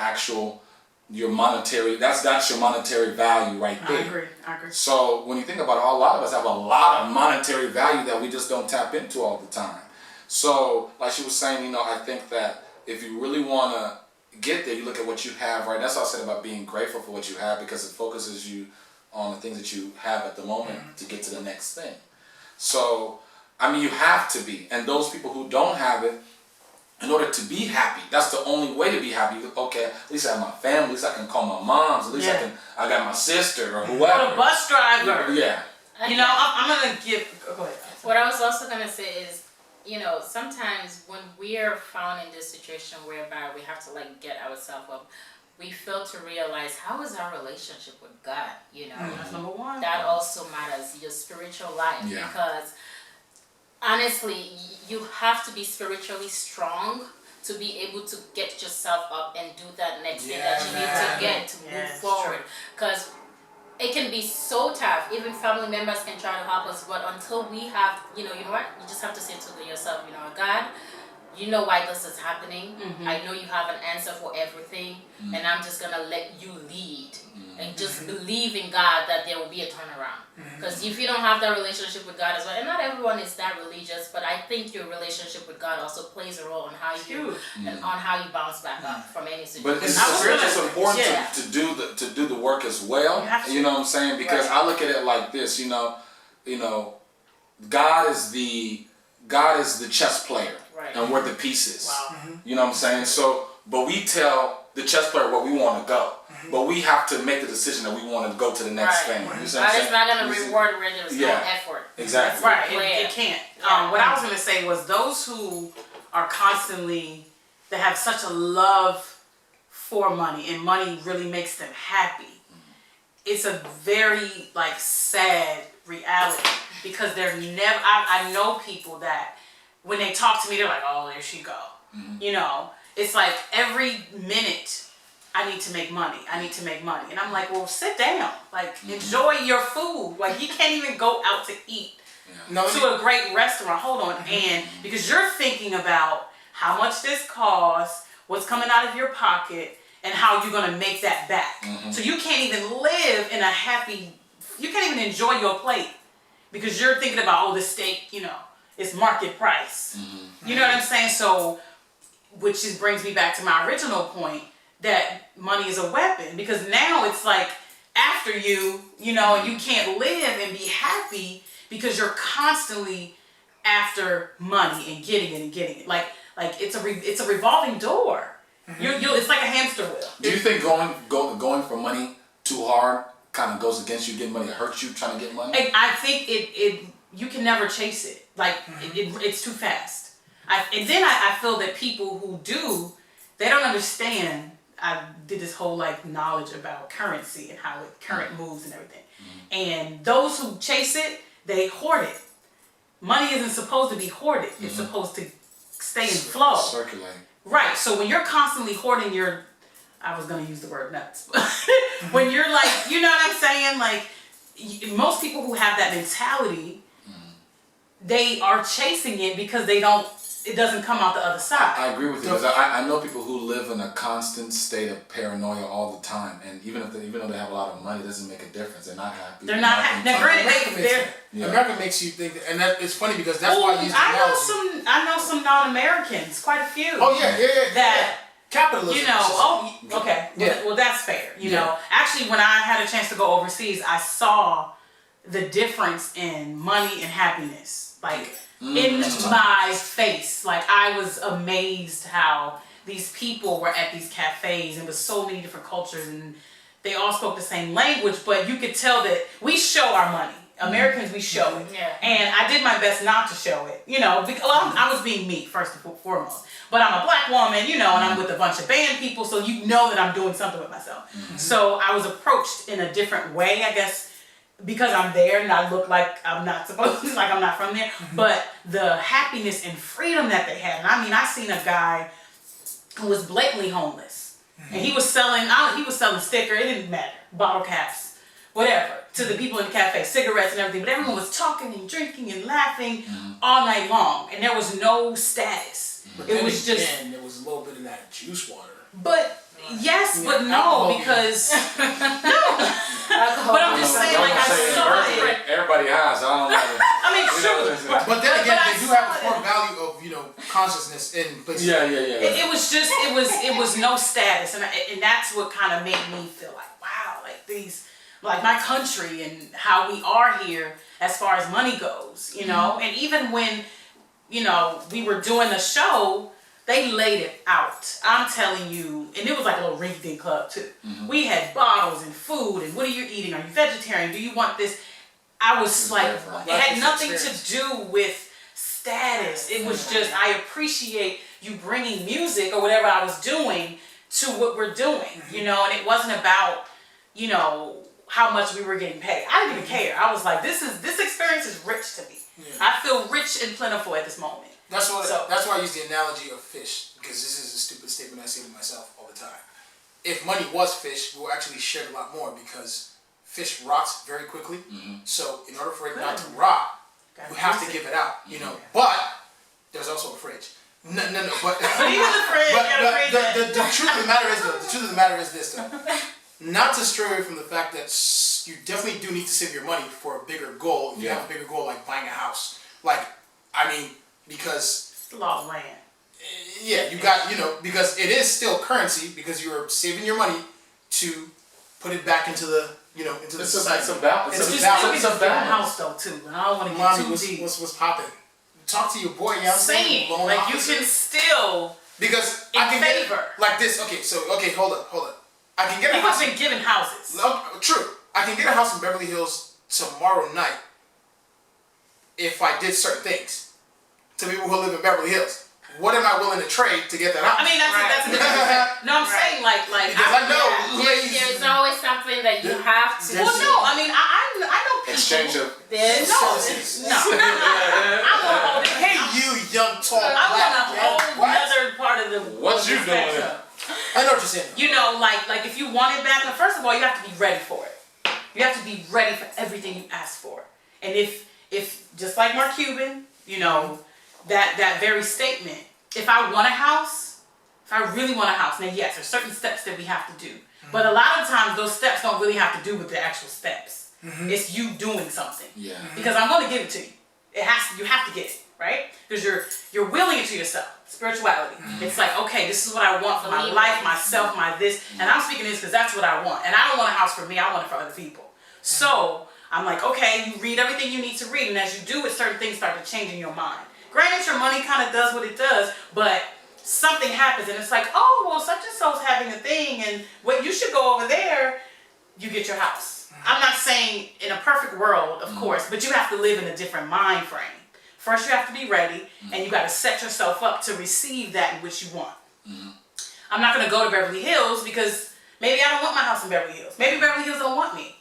monetary, that's your monetary value right there. I agree. So when you think about it, a lot of us have a lot of monetary value that we just don't tap into all the time. So like she was saying, you know, I think that if you really want to get there, you look at what you have, right? That's what I said about being grateful for what you have, because it focuses you on the things that you have at the moment to get to the next thing. So, I mean, you have to be. And those people who don't have it, in order to be happy, that's the only way to be happy. Okay, at least I have my family, at least I can call my moms, at least I got my sister or whoever. Or the bus driver. Yeah. You know, I'm going to give, go ahead. What I was also going to say is, you know, sometimes when we are found in this situation whereby we have to like get ourselves up, we fail to realize how is our relationship with God, you know. That's number one. That also matters, your spiritual life, because honestly, you have to be spiritually strong to be able to get yourself up and do that next thing that you need to get to move forward. Because it can be so tough. Even family members can try to help us, but until we have, you know what? You just have to say to yourself, you know, God, you know why this is happening. I know you have an answer for everything, and I'm just gonna let you lead and just believe in God that there will be a turnaround. Because if you don't have that relationship with God as well, and not everyone is that religious, but I think your relationship with God also plays a role on how you and on how you bounce back up from any situation. But it's important to do the work as well. You know what I'm saying? Because I look at it like this. You know, God is the chess player. And we're the pieces. Wow. You know what I'm saying? So, but we tell the chess player where we want to go. But we have to make the decision that we want to go to the next thing. You know what I'm saying? God is not going to reward where there's no effort. Exactly. Right, it can't. What I was going to say was those who are constantly, that have such a love for money and money really makes them happy. It's a very like sad reality, because they're never, I know people that when they talk to me, they're like, oh, there she go. You know, it's like every minute I need to make money. And I'm like, well, sit down. Like, enjoy your food. Like, you can't even go out to eat to a great restaurant. Hold on. And because you're thinking about how much this costs, what's coming out of your pocket, and how you're going to make that back. So you can't even live in a happy, you can't even enjoy your plate because you're thinking about, oh, the steak, you know, it's market price. You know what I'm saying? So, which just brings me back to my original point that money is a weapon, because now it's like after you know, and you can't live and be happy because you're constantly after money and getting it. Like it's a revolving door. It's like a hamster wheel. Do you think going for money too hard kind of goes against you getting money? It hurts you trying to get money? I think it you can never chase it. Like it's too fast. And then I feel that people who do, they don't understand. I did this whole like knowledge about currency and how current moves and everything. And those who chase it, they hoard it. money isn't supposed to be hoarded. It's supposed to stay in flow. Circulate. Right. So when you're constantly hoarding your, I was gonna use the word nuts. When you're like, you know what I'm saying? Like, most people who have that mentality, they are chasing it because it doesn't come out the other side. I agree with you because I know people who live in a constant state of paranoia all the time, and even though they have a lot of money, it doesn't make a difference. They're not happy. They're not happy. Now, granted, America makes you think, and it's funny because that's why I use the analogy. I know some non-Americans, quite a few. Oh yeah. That capitalism. you know. Okay. Yeah. Well, that's fair. You know, actually, when I had a chance to go overseas, I saw the difference in money and happiness, like in my face. Like, I was amazed how these people were at these cafes, and with so many different cultures, and they all spoke the same language, but you could tell that we show our money. Americans, we show it. Yeah. And I did my best not to show it, you know, because I was being me first and foremost. But I'm a black woman, you know, and I'm with a bunch of band people, so you know that I'm doing something with myself. So I was approached in a different way, I guess, because I'm there and I look like I'm not supposed to, like I'm not from there. But the happiness and freedom that they had. And I mean, I seen a guy who was blatantly homeless. And he was selling stickers, it didn't matter, bottle caps, whatever, to the people in the cafe, cigarettes and everything. But everyone was talking and drinking and laughing all night long. And there was no status. But it was just... again, there was a little bit of that juice water. But... Yes, but no, because But I'm just saying, like, I saw it. Everybody has. I don't know. I mean, sure. But then again, they do have the core value of, you know, consciousness in places. Yeah. It was just, it was no status, and that's what kind of made me feel like, wow, like these, like my country and how we are here as far as money goes, you know. And even when, you know, we were doing the show, they laid it out. I'm telling you, and it was like a little rinky-dink club too. We had bottles and food, and what are you eating? Are you vegetarian? Do you want this? I was like, it had nothing to do with status. It was just, I appreciate you bringing music or whatever I was doing to what we're doing, you know, and it wasn't about, you know, how much we were getting paid. I didn't even care. I was like, this experience is rich to me. I feel rich and plentiful at this moment. That's why I use the analogy of fish, because this is a stupid statement I say to myself all the time. If money was fish, we'll actually share a lot more, because fish rots very quickly. So in order for it not to rot, we have to give it out, you know. But there's also a fridge. No. But even the fridge, the truth of the matter is, though, the truth of the matter is this, though. Not to stray away from the fact that you definitely do need to save your money for a bigger goal. If you have a bigger goal, like buying a house, like, I mean, because it's a lot of land. Yeah, you got, you know, because it is still currency, because you're saving your money to put it back into the, you know, into the society. It's a balance. It's a house though too. And I don't want to get too deep. What's popping? Talk to your boy. You know what I'm saying? Like, you can still, because in I can favor. get like this. Okay, hold up. I can get a house. People have been given houses. True. I can get a house in Beverly Hills tomorrow night if I did certain things to people who live in Beverly Hills. What am I willing to trade to get that house? I mean, that's a different thing. No, I'm saying like because I know there's always something that you have to. Well, no, I mean, I know people. Exchange of. No. I want to hey, you young tall I want a whole other part of the. What you doing? I know what you're saying. You know, like if you want it back, first of all, you have to be ready for it. You have to be ready for everything you ask for. And if just like Mark Cuban, you know, that very statement, if I want a house, if I really want a house, then yes, there's certain steps that we have to do. But a lot of times those steps don't really have to do with the actual steps. It's you doing something. Yeah. Because I'm going to give it to you. You have to get it, right? Because you're willing it to yourself. Spirituality. It's like, okay, this is what I want for my life, myself, my this. And I'm speaking this because that's what I want. And I don't want a house for me. I want it for other people. So I'm like, okay, you read everything you need to read. And as you do it, certain things start to change in your mind. Granted, your money kind of does what it does, but something happens and it's like, oh, well, such and so's having a thing, and what you should go over there, you get your house. I'm not saying in a perfect world, of course, but you have to live in a different mind frame. First, you have to be ready, and you got to set yourself up to receive that in which you want. I'm not going to go to Beverly Hills because maybe I don't want my house in Beverly Hills. Maybe Beverly Hills don't want me.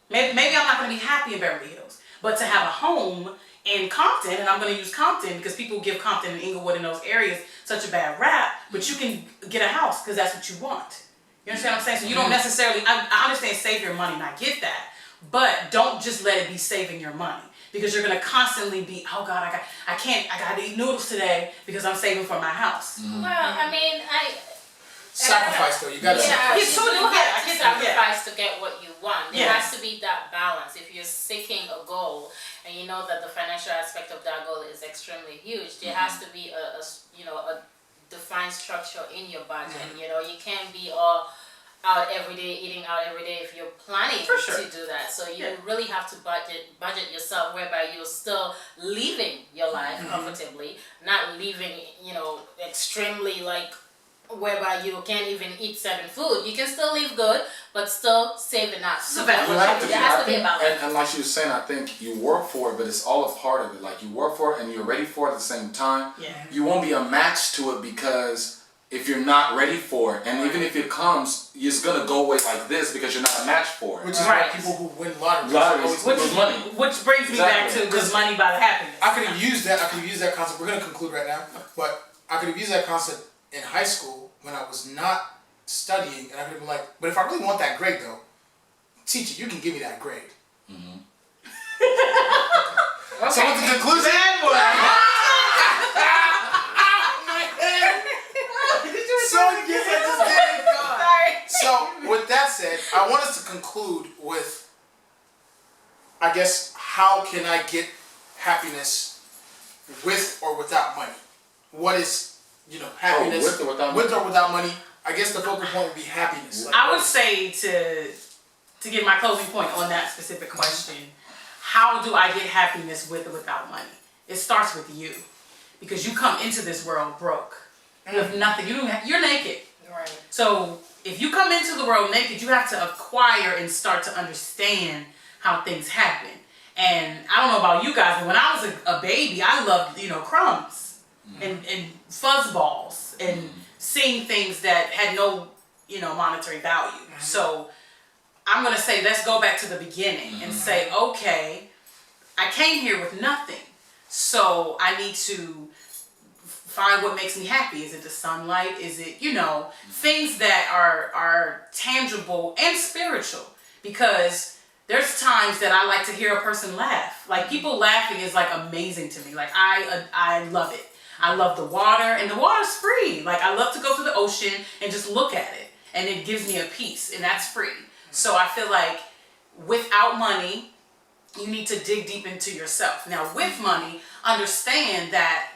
Maybe I'm not going to be happy in Beverly Hills. But to have a home in Compton, and I'm going to use Compton because people give Compton and Inglewood and those areas such a bad rap, but you can get a house because that's what you want. You understand what I'm saying? So you don't necessarily, I understand save your money and I get that, but don't just let it be saving your money because you're going to constantly be, oh God, I got to eat noodles today because I'm saving for my house. Well, I mean, Sacrifice though, you gotta sacrifice. You do have to sacrifice to get what you want. There Yeah. has to be that balance. If you're seeking a goal and you know that the financial aspect of that goal is extremely huge, there has to be a defined structure in your budget. You know, you can't be all out every day, eating out every day if you're planning For sure. to do that. So you really have to budget yourself whereby you're still living your life comfortably, not living, extremely whereby you can't even eat certain food. You can still live good, but still save enough. So You have to there has to be a balance. and like she was saying, I think you work for it, but it's all a part of it. Like you work for it and you're ready for it at the same time. Yeah. You won't be a match to it because if you're not ready for it, and even if it comes, it's gonna go away like this because you're not a match for it. Which is Right. why people who win lotteries Lotteries, always which money. Which brings me back Exactly. to good money by the happiness. I could have used that concept. We're gonna conclude right now, but I could have used that concept in high school when I was not studying, and I could have been like, but if I really want that grade though, teacher, you can give me that grade. So what's the conclusion? So with that said, I want us to conclude with, I guess, how can I get happiness with or without money? What is, happiness with or without money? I guess the focal point would be happiness. Like, I would say to get my closing point on that specific question, how do I get happiness with or without money? It starts with you, because you come into this world broke. You have nothing. You're naked. Right. So if you come into the world naked, you have to acquire and start to understand how things happen. And I don't know about you guys, but when I was a baby, I loved, crumbs and fuzz balls and seeing things that had no, monetary value. So I'm going to say, let's go back to the beginning and say, okay, I came here with nothing. So I need to find what makes me happy. Is it the sunlight? Is it, things that are tangible and spiritual? Because there's times that I like to hear a person laugh. Like, people laughing is amazing to me. Like, I love it. I love the water, and the water's free. Like, I love to go to the ocean and just look at it, and it gives me a peace, and that's free. So I feel like without money, you need to dig deep into yourself. Now, with money, understand that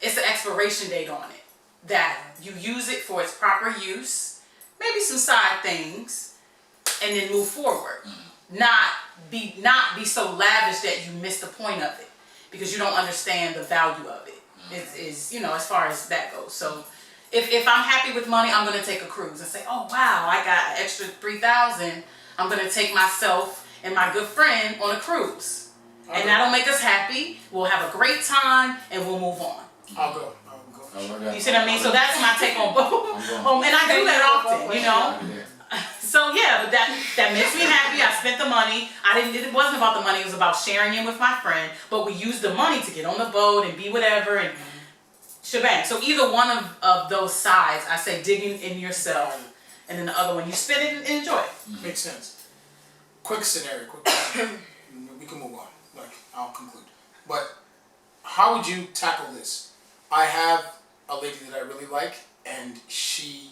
it's an expiration date on it. That you use it for its proper use, maybe some side things, and then move forward. Not be so lavish that you miss the point of it because you don't understand the value of it. Is as far as that goes. So if I'm happy with money, I'm gonna take a cruise and say, oh wow, I got an extra $3,000. I'm gonna take myself and my good friend on a cruise, and that'll make us happy. We'll have a great time and we'll move on. I'll go. You see what I mean? So that's my take on both. And I do that often, So yeah, but that makes me happy. I spent the money. It wasn't about the money. It was about sharing it with my friend. But we used the money to get on the boat and be whatever and shebang. So either one of those sides, I say digging in yourself, and then the other one you spend it and enjoy it. Makes sense. Quick scenario. We can move on. I'll conclude. But how would you tackle this? I have a lady that I really like, and she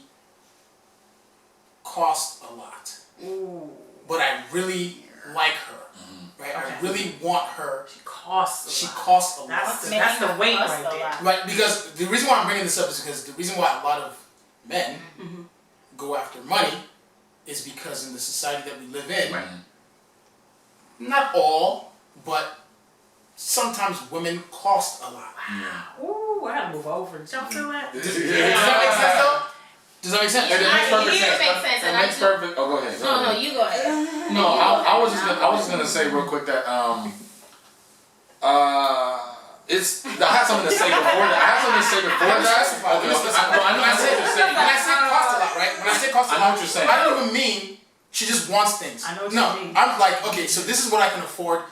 costs a lot. Ooh. But I really like her. Right? Okay. I really want her. She costs a lot. That's That's the weight right a there. lot. Right, because the reason why I'm bringing this up is because the reason why a lot of men go after money is because in the society that we live in, not all, but sometimes women cost a lot. Ooh, I gotta move over. Did y'all feel that? Does that make sense though? Does that make sense? It makes perfect It sense. makes sense, It and makes I perfect. Oh, go ahead. No, you go ahead. No, I was just gonna say real quick that it's. I have something to say before that. Okay, I know what you're saying. When I say cost a lot, right? When I say cost a I know lot, what you're saying. I don't even mean she just wants things. I know what no, you mean. I'm like, okay, so this is what I can afford.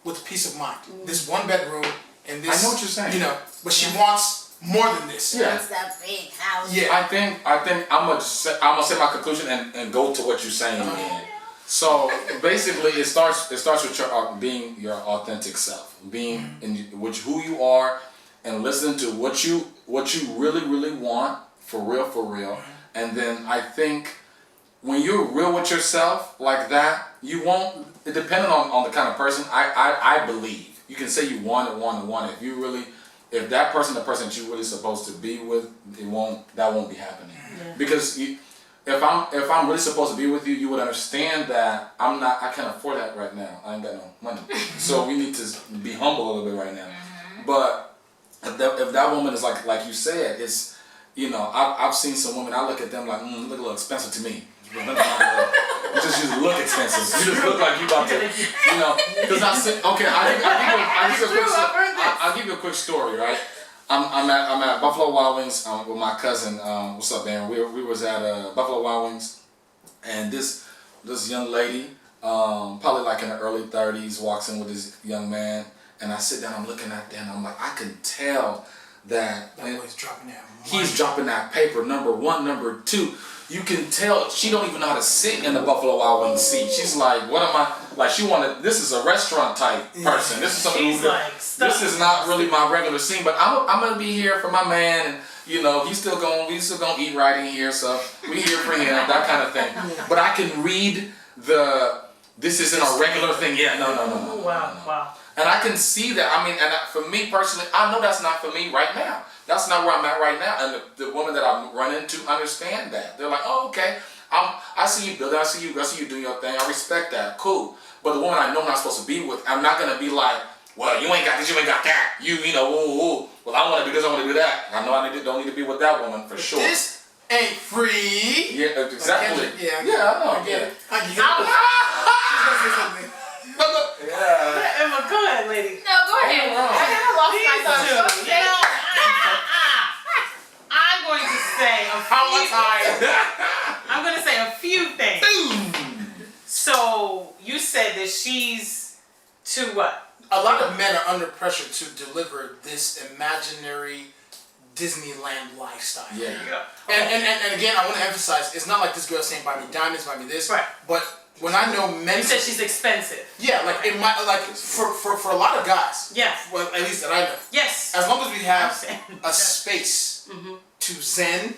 with peace of mind. This 1 bedroom and this. I know what you're saying. You know, but she wants more than this. Yeah. It's that big house. Yeah. I think I'm gonna say my conclusion and go to what you're saying again. So basically, it starts with your being your authentic self, being in who you are, and listening to what you really want for real, and then I think when you're real with yourself like that, you won't. Depending on the kind of person, I believe you can say you want it. If you really, if that person, the person that you're really supposed to be with, that won't be happening. Yeah. Because if I'm really supposed to be with you, you would understand that I can't afford that right now. I ain't got no money. So we need to be humble a little bit right now. But if that woman is like you said, it's, you know, I've seen some women, I look at them like, look a little expensive to me. You just look expensive. You just look like you about to, you know, because I'll give you a quick story, right? I'm at Buffalo Wild Wings with my cousin. What's up, Darren? We was at Buffalo Wild Wings, and this young lady, probably like in her early 30s, walks in with this young man, and I sit down. I'm looking at them. I'm like, I can tell that Boy's dropping that. he's dropping that paper. Number 1, number 2. You can tell she don't even know how to sit in the Buffalo Wild Wings seat. She's like, what am I? Like she wanted. This is a restaurant type person. This is something. This is not really my regular scene. But I'm gonna be here for my man, and you know we still gonna eat right in here. So we here for him, that kind of thing. But I can read this isn't a regular thing. Yeah, no. Wow. And I can see that. I mean, for me personally, I know that's not for me right now. That's not where I'm at right now. And the women that I'm running into understand that. They're like, oh, okay. I see you building. I see you doing your thing. I respect that. Cool. But the woman I know I'm not supposed to be with, I'm not gonna be like, well, you ain't got this, you ain't got that. You know, ooh. Well, I want to do this, I want to do that. I know I don't need to be with that woman for sure. This ain't free. Yeah, exactly. Yeah, I know. I get it. She's gonna say something. Yeah. Emma, go ahead, lady. No, go ahead. I lost my thoughts. You know, I'm going to say I'm going to say a few things. So you said that she's to what? A lot of men are under pressure to deliver this imaginary Disneyland lifestyle. Yeah. And again, I want to emphasize, it's not like this girl saying buy me diamonds, buy me this. Right. But when I know men, You said she's expensive. yeah, like it might, like for a lot of guys. Yeah. Well, at least that I know. Yes. As long as we have Understand. a space to zen,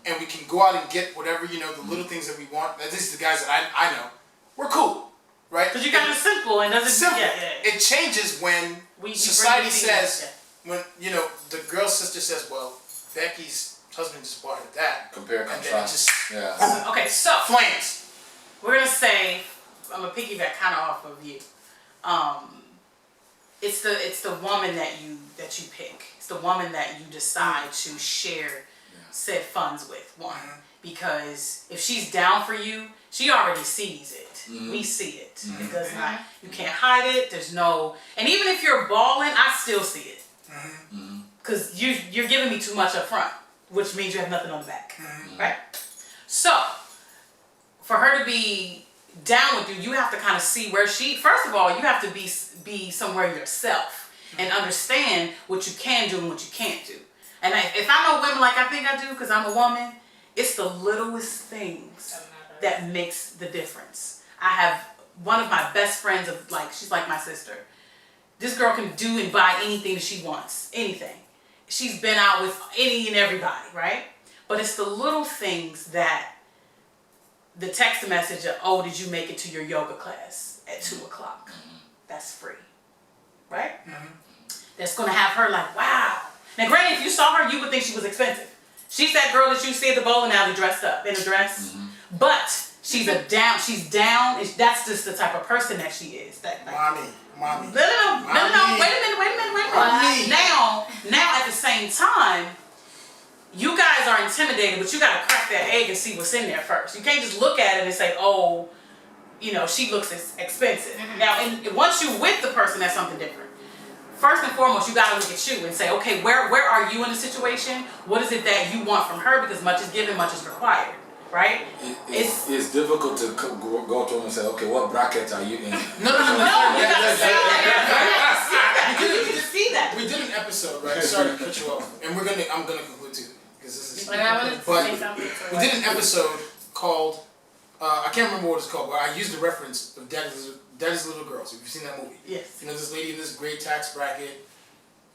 and we can go out and get whatever, you know, the little things that we want. At least the guys that I know, we're cool, right? Because you guys are simple and doesn't. Simple. Yeah. It changes when We society bring says, the when, you know, the girl's sister says, well, Becky's husband just bought her that. Compare, And then it contrast. just Yeah. Okay, so flames. we're gonna say, I'm gonna piggyback kind of off of you. It's the woman that you pick. It's the woman that you decide to share said funds with. One, because if she's down for you, she already sees it. We see it. It does not. You can't hide it. There's no. And even if you're balling, I still see it. Because you're giving me too much up front, which means you have nothing on the back, right? So, for her to be down with you, you have to kind of see where first of all, you have to be somewhere yourself and understand what you can do and what you can't do. And if I know women like I think I do, because I'm a woman, it's the littlest things that makes the difference. I have one of my best friends she's like my sister. This girl can do and buy anything she wants, anything. She's been out with any and everybody, right? But it's the little things that the text message of, oh, did you make it to your yoga class at 2:00? That's free, right? That's gonna have her like, wow. Now, granted, if you saw her, you would think she was expensive. She's that girl that you see at the bowling alley dressed up in a dress, but she's down. That's just the type of person that she is. Mommy. No. Wait a minute. Now, at the same time, you guys are intimidated, but you got to crack that egg and see what's in there first. You can't just look at it and say, oh, you know, she looks expensive. Now, and once you're with the person, that's something different. First and foremost, you got to look at you and say, okay, where are you in the situation? What is it that you want from her? Because much is given, much is required, right? It's difficult to go to them and say, okay, what bracket are you in? No, you gotta say that. You need to see that. We did an episode, right? Sorry to cut you off, and I'm gonna conclude too, because this is. And I wanted to say something. We did an episode called I can't remember what it's called, but I used the reference of Daddy's Little Girls. If you've seen that movie, Yes. you know this lady in this great tax bracket,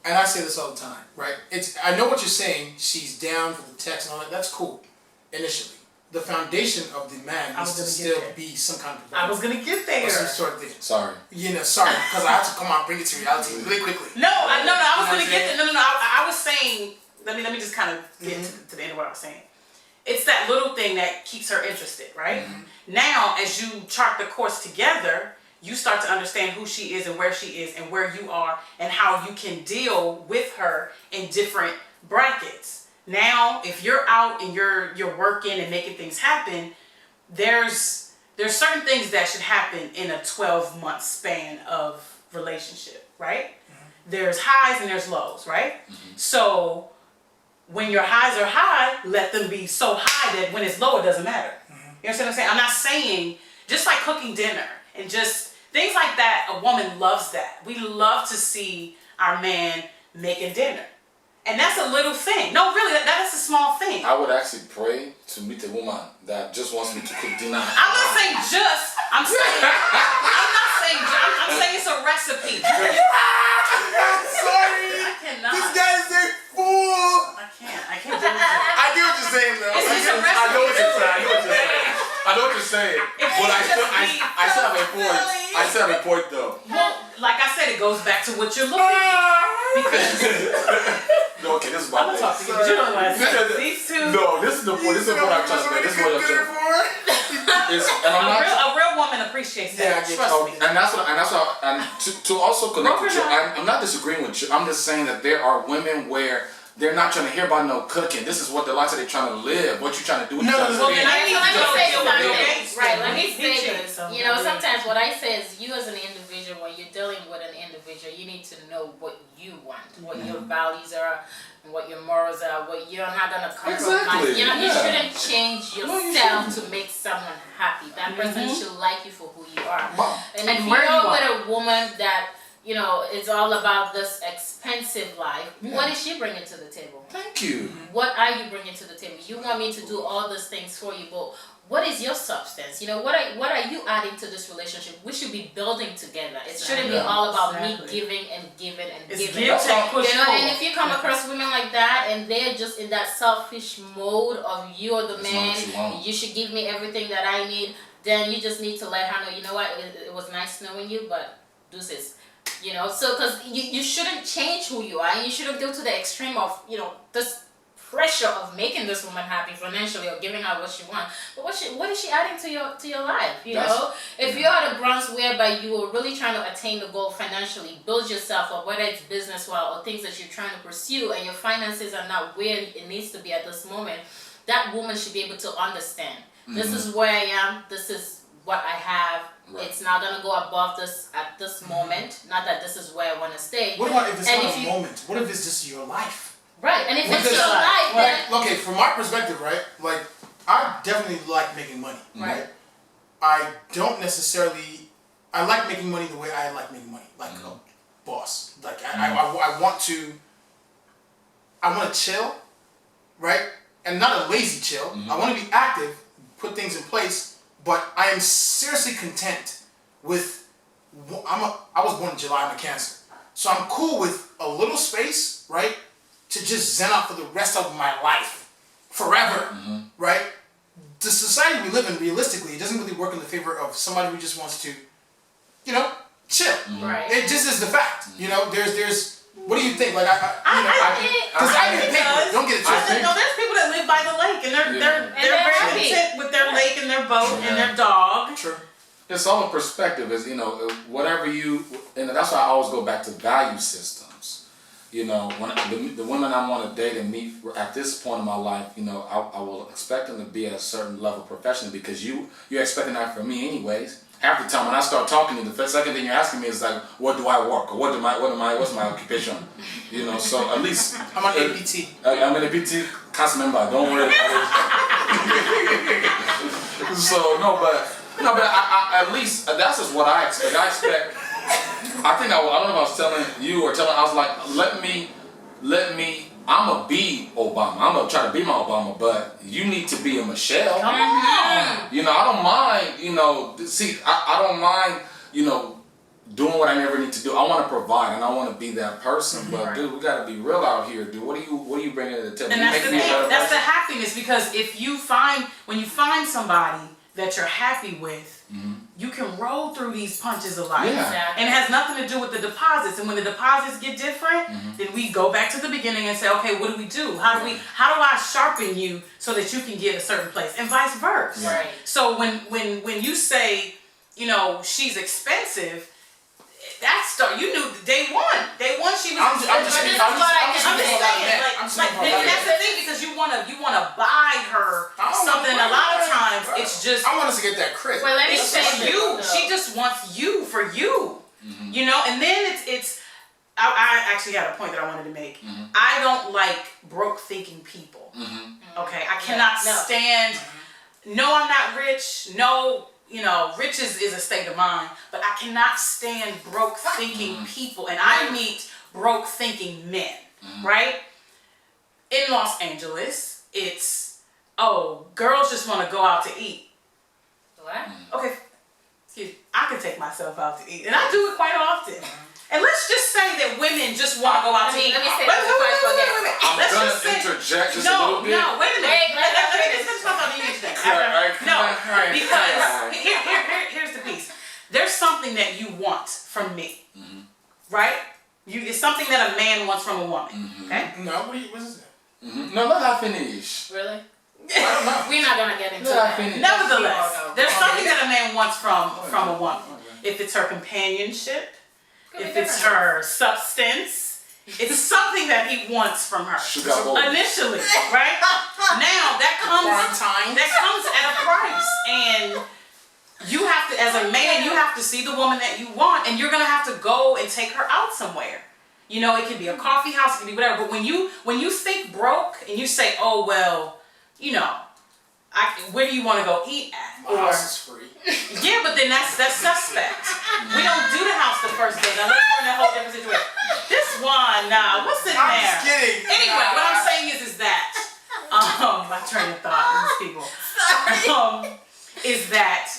and I say this all the time, right? I know what you're saying. She's down for the tax and all that. That's cool, initially. The foundation of the man needs to still be some kind of. I was gonna get there. Or some sort of thing. Sorry. Sorry, because I have to bring it to reality really quickly. I was gonna get there. No. I was saying. Let me just kind of get to the end of what I was saying. It's that little thing that keeps her interested, right? Mm-hmm. Now, as you chart the course together, you start to understand who she is and where she is and where you are and how you can deal with her in different brackets. Now, if you're out and you're working and making things happen, there's certain things that should happen in a 12-month span of relationship, right? Mm-hmm. There's highs and there's lows, right? Mm-hmm. So when your highs are high, let them be so high that when it's low, it doesn't matter. Mm-hmm. You understand what I'm saying? I'm not saying, just like cooking dinner and just things like that, a woman loves that. We love to see our man making dinner. And that's a little thing. No, really, that's a small thing. I would actually pray to meet a woman that just wants me to cook dinner. I'm not saying just. I'm saying it's a recipe. Sorry. I cannot. This guy is a fool. I can't do it. I get what you're saying, though. It's just a I know what you're recipe. saying. I know what you're saying. But I still have a point. I still have a point, though. Well, like I said, it goes back to what you're looking at. Because no, okay, this is my I'm gonna talk to you, but you don't want to say these two. No, this is the point. This is what I'm trying to make. This is what I'm trying to make. And I'm not. A real woman appreciates that. Trust me. And that's what. And to also connect with you. I'm not disagreeing with you. I'm just saying that there are women where they're not trying to hear about no cooking. This is what the lifestyle they're trying to live. What you trying to do with Let me say something. Right, let me say this. You know, sometimes what I say is you as an individual, when you're dealing with an individual, you need to know what you want, what your values are, and what your morals are, what you're not going to compromise. Exactly. You know, you shouldn't change yourself to make someone happy. That person should like you for who you are. Wow. And if you're with a woman that, you know, it's all about this expensive life, what is she bringing to the table? Thank you. What are you bringing to the table? You want me to do all these things for you, but what is your substance? You know, what are you adding to this relationship? We should be building together. It shouldn't be all about me giving and giving and giving. You know, and if you come across women like that and they're just in that selfish mode of you're the man, you should give me everything that I need, then you just need to let her know, you know what, it was nice knowing you, but deuces. You know, so because you shouldn't change who you are, and you shouldn't go to the extreme of, you know, this pressure of making this woman happy financially or giving her what she wants. But what is she adding to your life? You know, if you're at a branch whereby you are really trying to attain the goal financially, build yourself up, whether it's business or things that you're trying to pursue, and your finances are not where it needs to be at this moment, that woman should be able to understand. This is where I am. This is what I have. Right. It's not gonna go above this at this moment. Not that this is where I want to stay. What about if it's not a moment? What if it's just your life? Right, and if it's your life, then okay, from my perspective, right? Like, I definitely like making money. Right. I don't necessarily. I like making money the way I like making money, like a boss. Like I want to. I want to chill, right? And not a lazy chill. I want to be active, put things in place. But I am seriously content with. I was born in July. I'm a Cancer, so I'm cool with a little space, right, to just zen out for the rest of my life, forever, right? The society we live in, realistically, it doesn't really work in the favor of somebody who just wants to, you know, chill. Right. It just is the fact. You know, there's. What do you think? Like because I didn't pay for it. Don't get it twisted. No, there's people that live by the lake and they're very content with their lake and their boat and their dog. Sure. It's all a perspective. Is whatever and that's why I always go back to value systems. You know, when the women I want to date and meet at this point in my life, you know, I will expect them to be at a certain level professionally because you're expecting that from me anyways. Half the time when I start talking to you, the second thing you're asking me is like, what do I work? Or what's my occupation? You know, so at least I'm an APT. I'm an APT cast member, don't worry about it. So but I at least that's just what I expect. I think I don't know if I was telling you or telling. I was like, let me. I'ma be Obama. I'm gonna try to be my Obama, but you need to be a Michelle. Come on. You know, I don't mind. You know, see, I don't mind. You know, doing what I never need to do. I want to provide and I want to be that person. But dude, we gotta be real out here, dude. What are you bringing to the table? And that's the thing. That's the happiness, because when you find somebody that you're happy with, you can roll through these punches of life. Yeah. And it has nothing to do with the deposits. And when the deposits get different, then we go back to the beginning and say, okay, what do we do? How do I sharpen you so that you can get a certain place? And vice versa. Right. So when you say, you know, she's expensive, you knew day one she was. I'm just saying, and that's the thing, because you wanna buy her something. A lot of times it's just, I want us to get that crib. Well, let me it's say just you. She just wants you for you. You know, and then it's. I actually had a point that I wanted to make. I don't like broke thinking people. Okay, I cannot stand. No, I'm not rich. No. You know, rich is a state of mind, but I cannot stand broke thinking people. And I meet broke thinking men, right? In Los Angeles, it's, girls just want to go out to eat. What? Okay, excuse me, I can take myself out to eat. And I do it quite often. And let's just say that women just want to go out to eat. Let me say Wait. I'm Let's gonna just say, interject just a little bit. No, wait a minute. Let's talk about the image thing. Because here's the piece. There's something that you want from me, right? It's something that a man wants from a woman. Okay? No, what is that? No, let her finish. Really? I don't know. We're not gonna get into Let her that. finish. Nevertheless, there's something that a man wants from a woman. If it's her companionship, if it's her substance, it's something that he wants from her. Initially, right? Now that comes at a price, and you have to, as a man, you have to see the woman that you want, and you're gonna have to go and take her out somewhere. You know, it can be a coffee house, it can be whatever. But when you think broke and you say, oh well, you know, where do you want to go eat at? My house is free. Yeah, but then that's suspect. We don't do the house the first day. Now let's go in a whole different situation. This one, what's in I'm there? just kidding. Anyway, what I'm saying is that my train of thought, these people, is that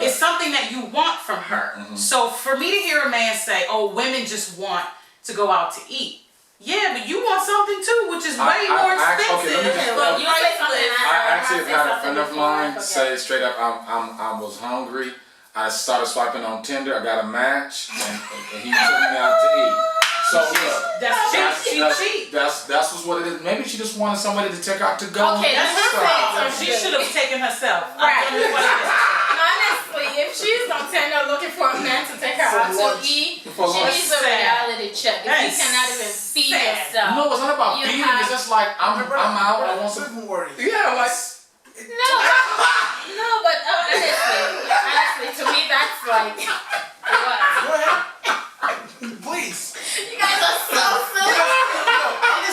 it's something that you want from her. So for me to hear a man say, "Oh, women just want to go out to eat," yeah, but you want something too, which is way more expensive. I actually have had a friend of mine say straight up, I was hungry. I started swiping on Tinder. I got a match, and he took me out to eat. So look, that's what it is. Maybe she just wanted somebody to take out to go. Okay, that's what I'm saying. So she should have taken herself. Right. Honestly, if she's on Tinder looking for a man to take her out to eat, she needs a reality check. If you cannot even feed yourself. No, it's not about feeding. It's just like I'm out. I want some. Yeah, like. No, but honestly, to me that's like what? Go ahead. Please. You guys are so silly.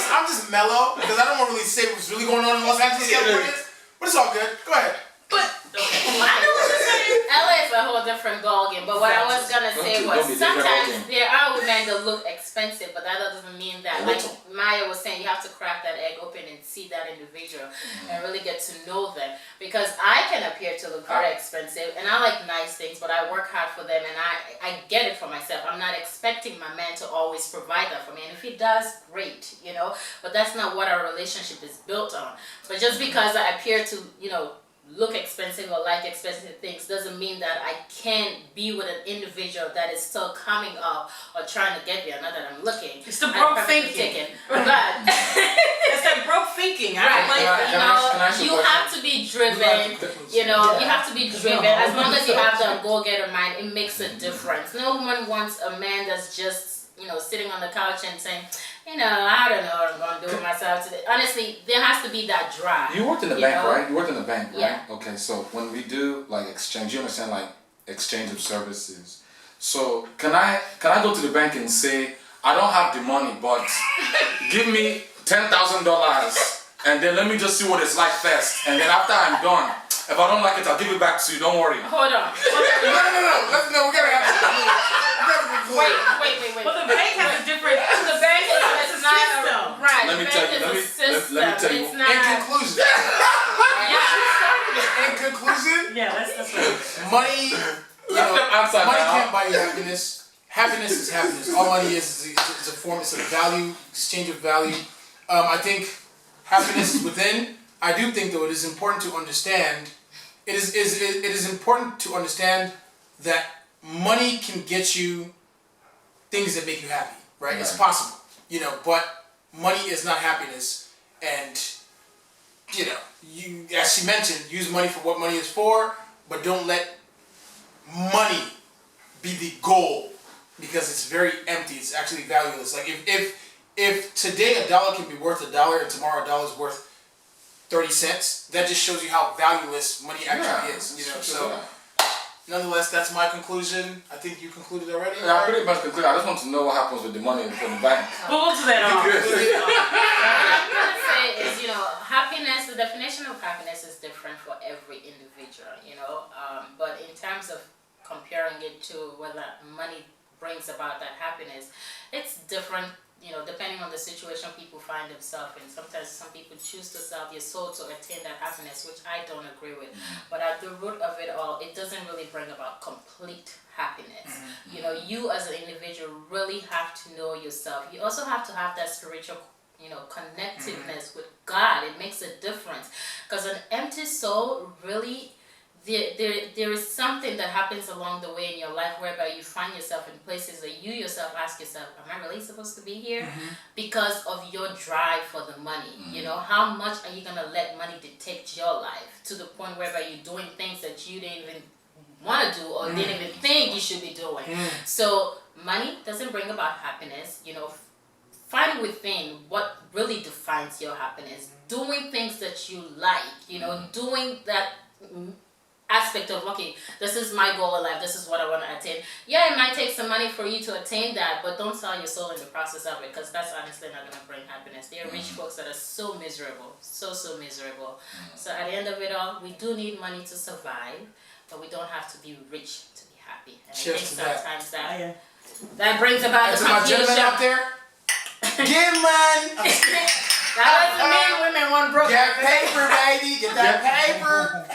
I'm just mellow because I don't want to really say what's really going on in Los Angeles, California. But it's all good. Go ahead. But I know what you're saying. LA is a whole different ballgame. But what I was gonna say was sometimes there are women that look expensive, but that doesn't mean that. Like Maya was saying, you have to crack that egg open and see that individual and really get to know them. Because I can appear to look very expensive, and I like nice things, but I work hard for them, and I get it for myself. I'm not expecting my man to always provide that for me, and if he does, great, you know. But that's not what our relationship is built on. But just because I appear to, you know, look expensive or like expensive things doesn't mean that I can't be with an individual that is still coming up or trying to get there. Not that I'm looking. It's the broke thinking. But it's that broke thinking. You have to be driven. You know, you have to be driven. As long as you have the go-getter mind, it makes a difference. No one wants a man that's just, you know, sitting on the couch and saying, you know, I don't know what I'm going to do with myself today. Honestly, there has to be that drive. You worked in the bank, right? You worked in the bank, right? Yeah. Okay, so when we do like exchange, you understand like exchange of services. So can I go to the bank and say, I don't have the money, but give me $10,000 and then let me just see what it's like first. And then after I'm done, if I don't like it, I'll give it back to you. Don't worry. Hold on. No, we gotta have to Wait. But the bank has a different. The bank is not system. right. Let me tell you. Let me tell you. It's not. In conclusion. In conclusion, Yeah, that's right. money, Let them answer money now. can't buy you happiness. Happiness is happiness. All money is a form, it's a value, exchange of value. I think happiness is within. I do think though it is important to understand, it is important to understand that money can get you things that make you happy, right? It's possible, but money is not happiness. And, you, as she mentioned, use money for what money is for, but don't let money be the goal, because it's very empty. It's actually valueless. Like if today $1 can be worth $1 and tomorrow $1 is worth 30 cents, that just shows you how valueless money actually is. So nonetheless, that's my conclusion. I think you concluded already. Yeah, I pretty much concluded. I just want to know what happens with the money from the bank. But we'll do that on. What I'm gonna say is, happiness. The definition of happiness is different for every individual. But in terms of comparing it to whether money brings about that happiness, it's different. Depending on the situation people find themselves in. Sometimes some people choose to sell their soul to attain that happiness, which I don't agree with. But at the root of it all, it doesn't really bring about complete happiness. You as an individual really have to know yourself. You also have to have that spiritual, connectiveness with God. It makes a difference. Because an empty soul really... There is something that happens along the way in your life whereby you find yourself in places that you yourself ask yourself, am I really supposed to be here? Because of your drive for the money. How much are you going to let money dictate your life to the point whereby you're doing things that you didn't even want to do or didn't even think you should be doing? So money doesn't bring about happiness. Find within what really defines your happiness. Doing things that you like, doing that aspect of, okay, this is my goal in life, this is what I want to attain. Yeah, it might take some money for you to attain that, but don't sell your soul in the process of it, because that's honestly not going to bring happiness. There are rich folks that are so miserable, so miserable. So at the end of it all, we do need money to survive, but we don't have to be rich to be happy. And I think sometimes that brings about the to my confusion. gentlemen out there, give money. That doesn't mean women want broke. Get paper, baby. Get that paper.